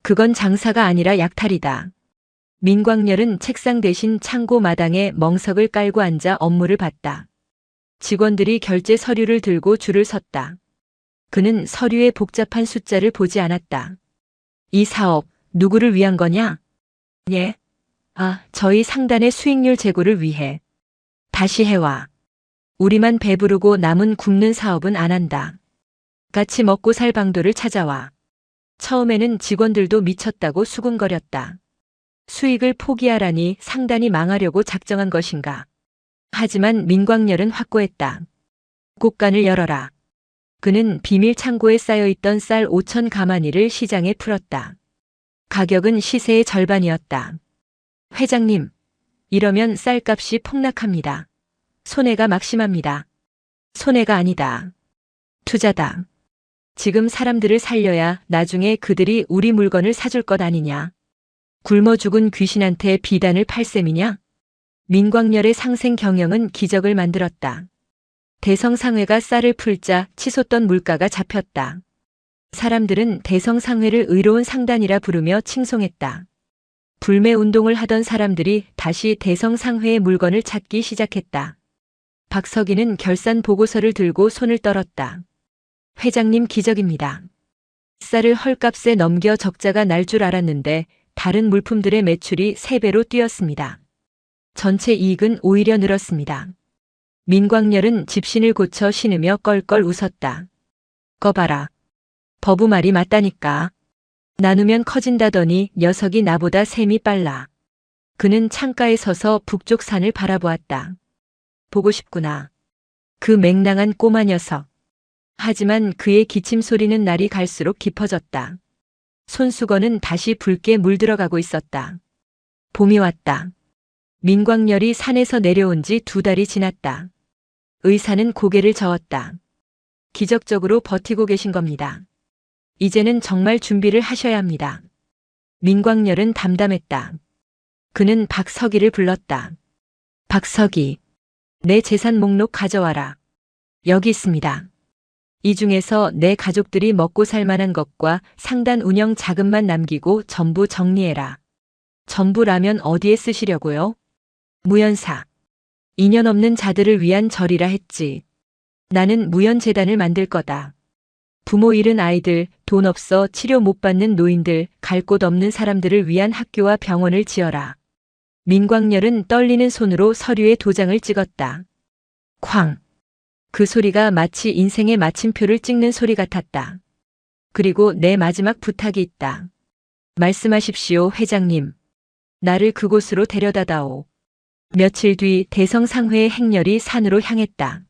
그건 장사가 아니라 약탈이다. 민광열은 책상 대신 창고 마당에 멍석을 깔고 앉아 업무를 봤다. 직원들이 결제 서류를 들고 줄을 섰다. 그는 서류의 복잡한 숫자를 보지 않았다. 이 사업 누구를 위한 거냐? 예. 저희 상단의 수익률 제고를 위해. 다시 해와. 우리만 배부르고 남은 굶는 사업은 안 한다. 같이 먹고 살 방도를 찾아와. 처음에는 직원들도 미쳤다고 수군거렸다. 수익을 포기하라니 상단이 망하려고 작정한 것인가. 하지만 민광열은 확고했다. 곳간을 열어라. 그는 비밀 창고에 쌓여있던 쌀 5천 가마니를 시장에 풀었다. 가격은 시세의 절반이었다. 회장님, 이러면 쌀값이 폭락합니다. 손해가 막심합니다. 손해가 아니다. 투자다. 지금 사람들을 살려야 나중에 그들이 우리 물건을 사줄 것 아니냐. 굶어 죽은 귀신한테 비단을 팔 셈이냐? 민광열의 상생 경영은 기적을 만들었다. 대성상회가 쌀을 풀자 치솟던 물가가 잡혔다. 사람들은 대성상회를 의로운 상단이라 부르며 칭송했다. 불매운동을 하던 사람들이 다시 대성상회의 물건을 찾기 시작했다. 박서기는 결산 보고서를 들고 손을 떨었다. 회장님 기적입니다. 쌀을 헐값에 넘겨 적자가 날 줄 알았는데 다른 물품들의 매출이 3배로 뛰었습니다. 전체 이익은 오히려 늘었습니다. 민광열은 집신을 고쳐 신으며 껄껄 웃었다. 꺼봐라. 버부 말이 맞다니까. 나누면 커진다더니 녀석이 나보다 셈이 빨라. 그는 창가에 서서 북쪽 산을 바라보았다. 보고 싶구나. 그 맹랑한 꼬마 녀석. 하지만 그의 기침 소리는 날이 갈수록 깊어졌다. 손수건은 다시 붉게 물들어가고 있었다. 봄이 왔다. 민광열이 산에서 내려온 지 2달이 지났다. 의사는 고개를 저었다. 기적적으로 버티고 계신 겁니다. 이제는 정말 준비를 하셔야 합니다. 민광열은 담담했다. 그는 박서기를 불렀다. 박서기, 내 재산 목록 가져와라. 여기 있습니다. 이 중에서 내 가족들이 먹고 살 만한 것과 상단 운영 자금만 남기고 전부 정리해라. 전부라면 어디에 쓰시려고요? 무연사. 인연 없는 자들을 위한 절이라 했지. 나는 무연재단을 만들 거다. 부모 잃은 아이들, 돈 없어 치료 못 받는 노인들, 갈 곳 없는 사람들을 위한 학교와 병원을 지어라. 민광열은 떨리는 손으로 서류에 도장을 찍었다. 쾅. 그 소리가 마치 인생의 마침표를 찍는 소리 같았다. 그리고 내 마지막 부탁이 있다. 말씀하십시오, 회장님. 나를 그곳으로 데려다다오. 며칠 뒤 대성상회의 행렬이 산으로 향했다.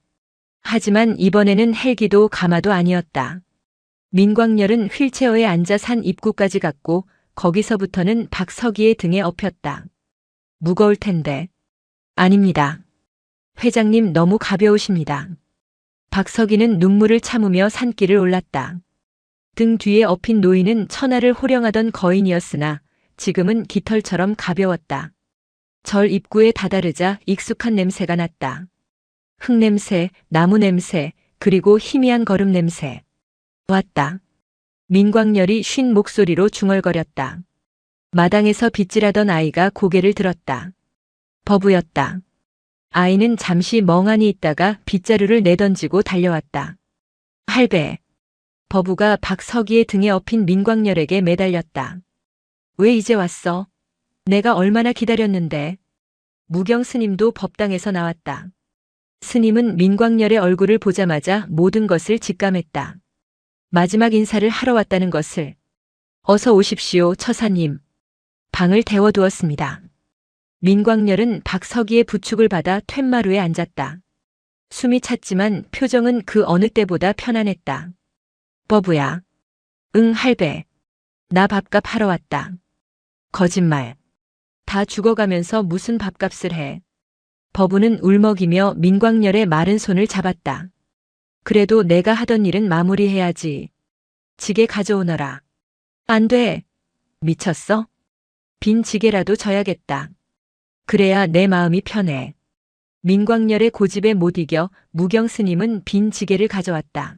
하지만 이번에는 헬기도 가마도 아니었다. 민광열은 휠체어에 앉아 산 입구까지 갔고 거기서부터는 박서기의 등에 엎였다. 무거울 텐데. 아닙니다. 회장님 너무 가벼우십니다. 박서기는 눈물을 참으며 산길을 올랐다. 등 뒤에 엎인 노인은 천하를 호령하던 거인이었으나 지금은 깃털처럼 가벼웠다. 절 입구에 다다르자 익숙한 냄새가 났다. 흙냄새, 나무 냄새, 그리고 희미한 걸음 냄새. 왔다. 민광열이 쉰 목소리로 중얼거렸다. 마당에서 빗질하던 아이가 고개를 들었다. 버부였다. 아이는 잠시 멍하니 있다가 빗자루를 내던지고 달려왔다. 할배. 버부가 박서기의 등에 엎인 민광열에게 매달렸다. 왜 이제 왔어? 내가 얼마나 기다렸는데. 무경 스님도 법당에서 나왔다. 스님은 민광열의 얼굴을 보자마자 모든 것을 직감했다. 마지막 인사를 하러 왔다는 것을. 어서 오십시오, 처사님. 방을 데워두었습니다. 민광열은 박서기의 부축을 받아 툇마루에 앉았다. 숨이 찼지만 표정은 그 어느 때보다 편안했다. 버부야. 응, 할배. 나 밥값 하러 왔다. 거짓말. 다 죽어가면서 무슨 밥값을 해. 버부는 울먹이며 민광열의 마른 손을 잡았다. 그래도 내가 하던 일은 마무리해야지. 지게 가져오너라. 안 돼. 미쳤어? 빈 지게라도 져야겠다. 그래야 내 마음이 편해. 민광열의 고집에 못 이겨 무경 스님은 빈 지게를 가져왔다.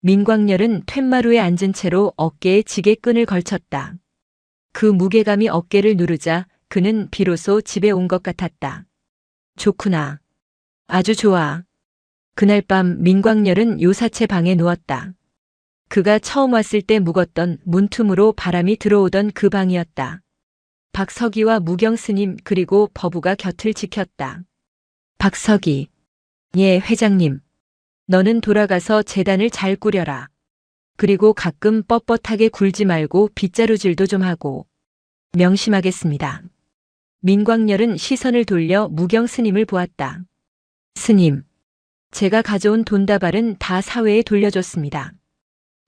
민광열은 툇마루에 앉은 채로 어깨에 지게끈을 걸쳤다. 그 무게감이 어깨를 누르자 그는 비로소 집에 온 것 같았다. 좋구나. 아주 좋아. 그날 밤 민광열은 요사체 방에 누웠다. 그가 처음 왔을 때 묵었던 문틈으로 바람이 들어오던 그 방이었다. 박서기와 무경 스님 그리고 버부가 곁을 지켰다. 박서기. 예, 회장님. 너는 돌아가서 재단을 잘 꾸려라. 그리고 가끔 뻣뻣하게 굴지 말고 빗자루질도 좀 하고. 명심하겠습니다. 민광열은 시선을 돌려 무경 스님을 보았다. 스님. 제가 가져온 돈다발은 다 사회에 돌려줬습니다.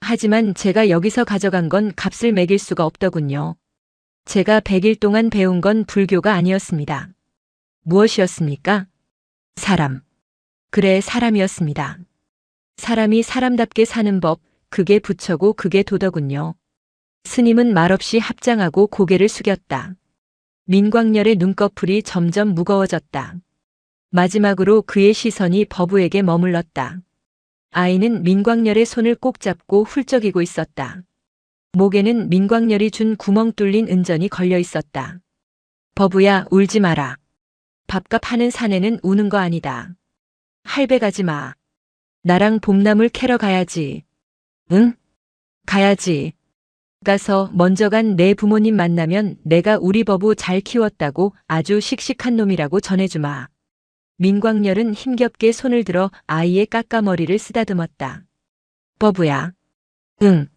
하지만 제가 여기서 가져간 건 값을 매길 수가 없더군요. 제가 100일 동안 배운 건 불교가 아니었습니다. 무엇이었습니까? 사람. 그래, 사람이었습니다. 사람이 사람답게 사는 법, 그게 부처고 그게 도더군요. 스님은 말없이 합장하고 고개를 숙였다. 민광열의 눈꺼풀이 점점 무거워졌다. 마지막으로 그의 시선이 버부에게 머물렀다. 아이는 민광열의 손을 꼭 잡고 훌쩍이고 있었다. 목에는 민광열이 준 구멍 뚫린 은전이 걸려 있었다. 버부야, 울지 마라. 밥값 하는 사내는 우는 거 아니다. 할배 가지 마. 나랑 봄나물 캐러 가야지. 응? 가야지. 가서 먼저 간 내 부모님 만나면 내가 우리 버부 잘 키웠다고 아주 씩씩한 놈이라고 전해주마. 민광열은 힘겹게 손을 들어 아이의 깎아머리를 쓰다듬었다. 버부야. 응.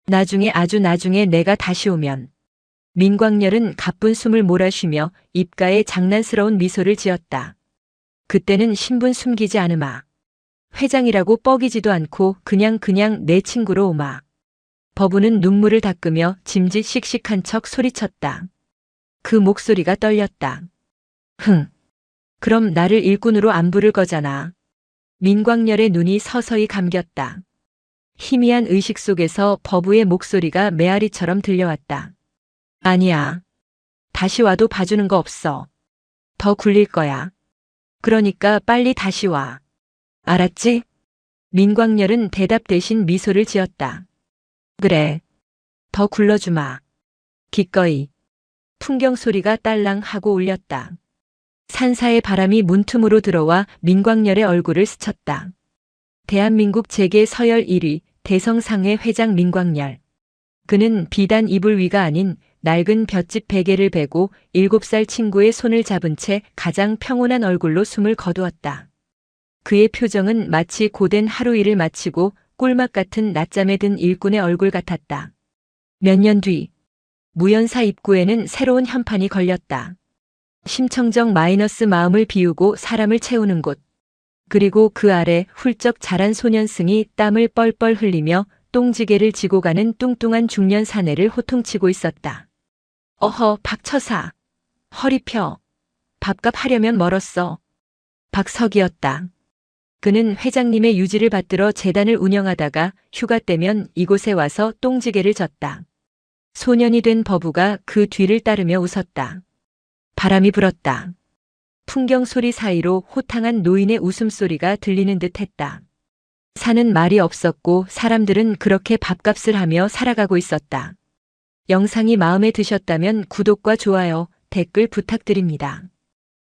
나중에 아주 나중에 내가 다시 오면. 민광열은 가쁜 숨을 몰아쉬며 입가에 장난스러운 미소를 지었다. 그때는 신분 숨기지 않으마. 회장이라고 뻐기지도 않고 그냥 내 친구로 오마. 버부는 눈물을 닦으며 짐짓 씩씩한 척 소리쳤다. 그 목소리가 떨렸다. 흥. 그럼 나를 일꾼으로 안 부를 거잖아. 민광열의 눈이 서서히 감겼다. 희미한 의식 속에서 버부의 목소리가 메아리처럼 들려왔다. 아니야. 다시 와도 봐주는 거 없어. 더 굴릴 거야. 그러니까 빨리 다시 와. 알았지? 민광열은 대답 대신 미소를 지었다. 그래. 더 굴러주마. 기꺼이. 풍경 소리가 딸랑 하고 울렸다. 산사의 바람이 문틈으로 들어와 민광열의 얼굴을 스쳤다. 대한민국 재계 서열 1위 대성상회 회장 민광열. 그는 비단 이불 위가 아닌 낡은 볏짚 베개를 베고 7살 친구의 손을 잡은 채 가장 평온한 얼굴로 숨을 거두었다. 그의 표정은 마치 고된 하루 일을 마치고 꿀맛 같은 낮잠에 든 일꾼의 얼굴 같았다. 몇 년 뒤 무연사 입구에는 새로운 현판이 걸렸다. 심청정 마이너스 마음을 비우고 사람을 채우는 곳. 그리고 그 아래 훌쩍 자란 소년승이 땀을 뻘뻘 흘리며 똥지게를 지고 가는 뚱뚱한 중년 사내를 호통치고 있었다. 어허, 박처사. 허리 펴. 밥값 하려면 멀었어. 박석이었다. 그는 회장님의 유지를 받들어 재단을 운영하다가 휴가 때면 이곳에 와서 똥지게를 졌다. 소년이 된 버부가 그 뒤를 따르며 웃었다. 바람이 불었다. 풍경 소리 사이로 호탕한 노인의 웃음소리가 들리는 듯 했다. 사는 말이 없었고 사람들은 그렇게 밥값을 하며 살아가고 있었다. 영상이 마음에 드셨다면 구독과 좋아요, 댓글 부탁드립니다.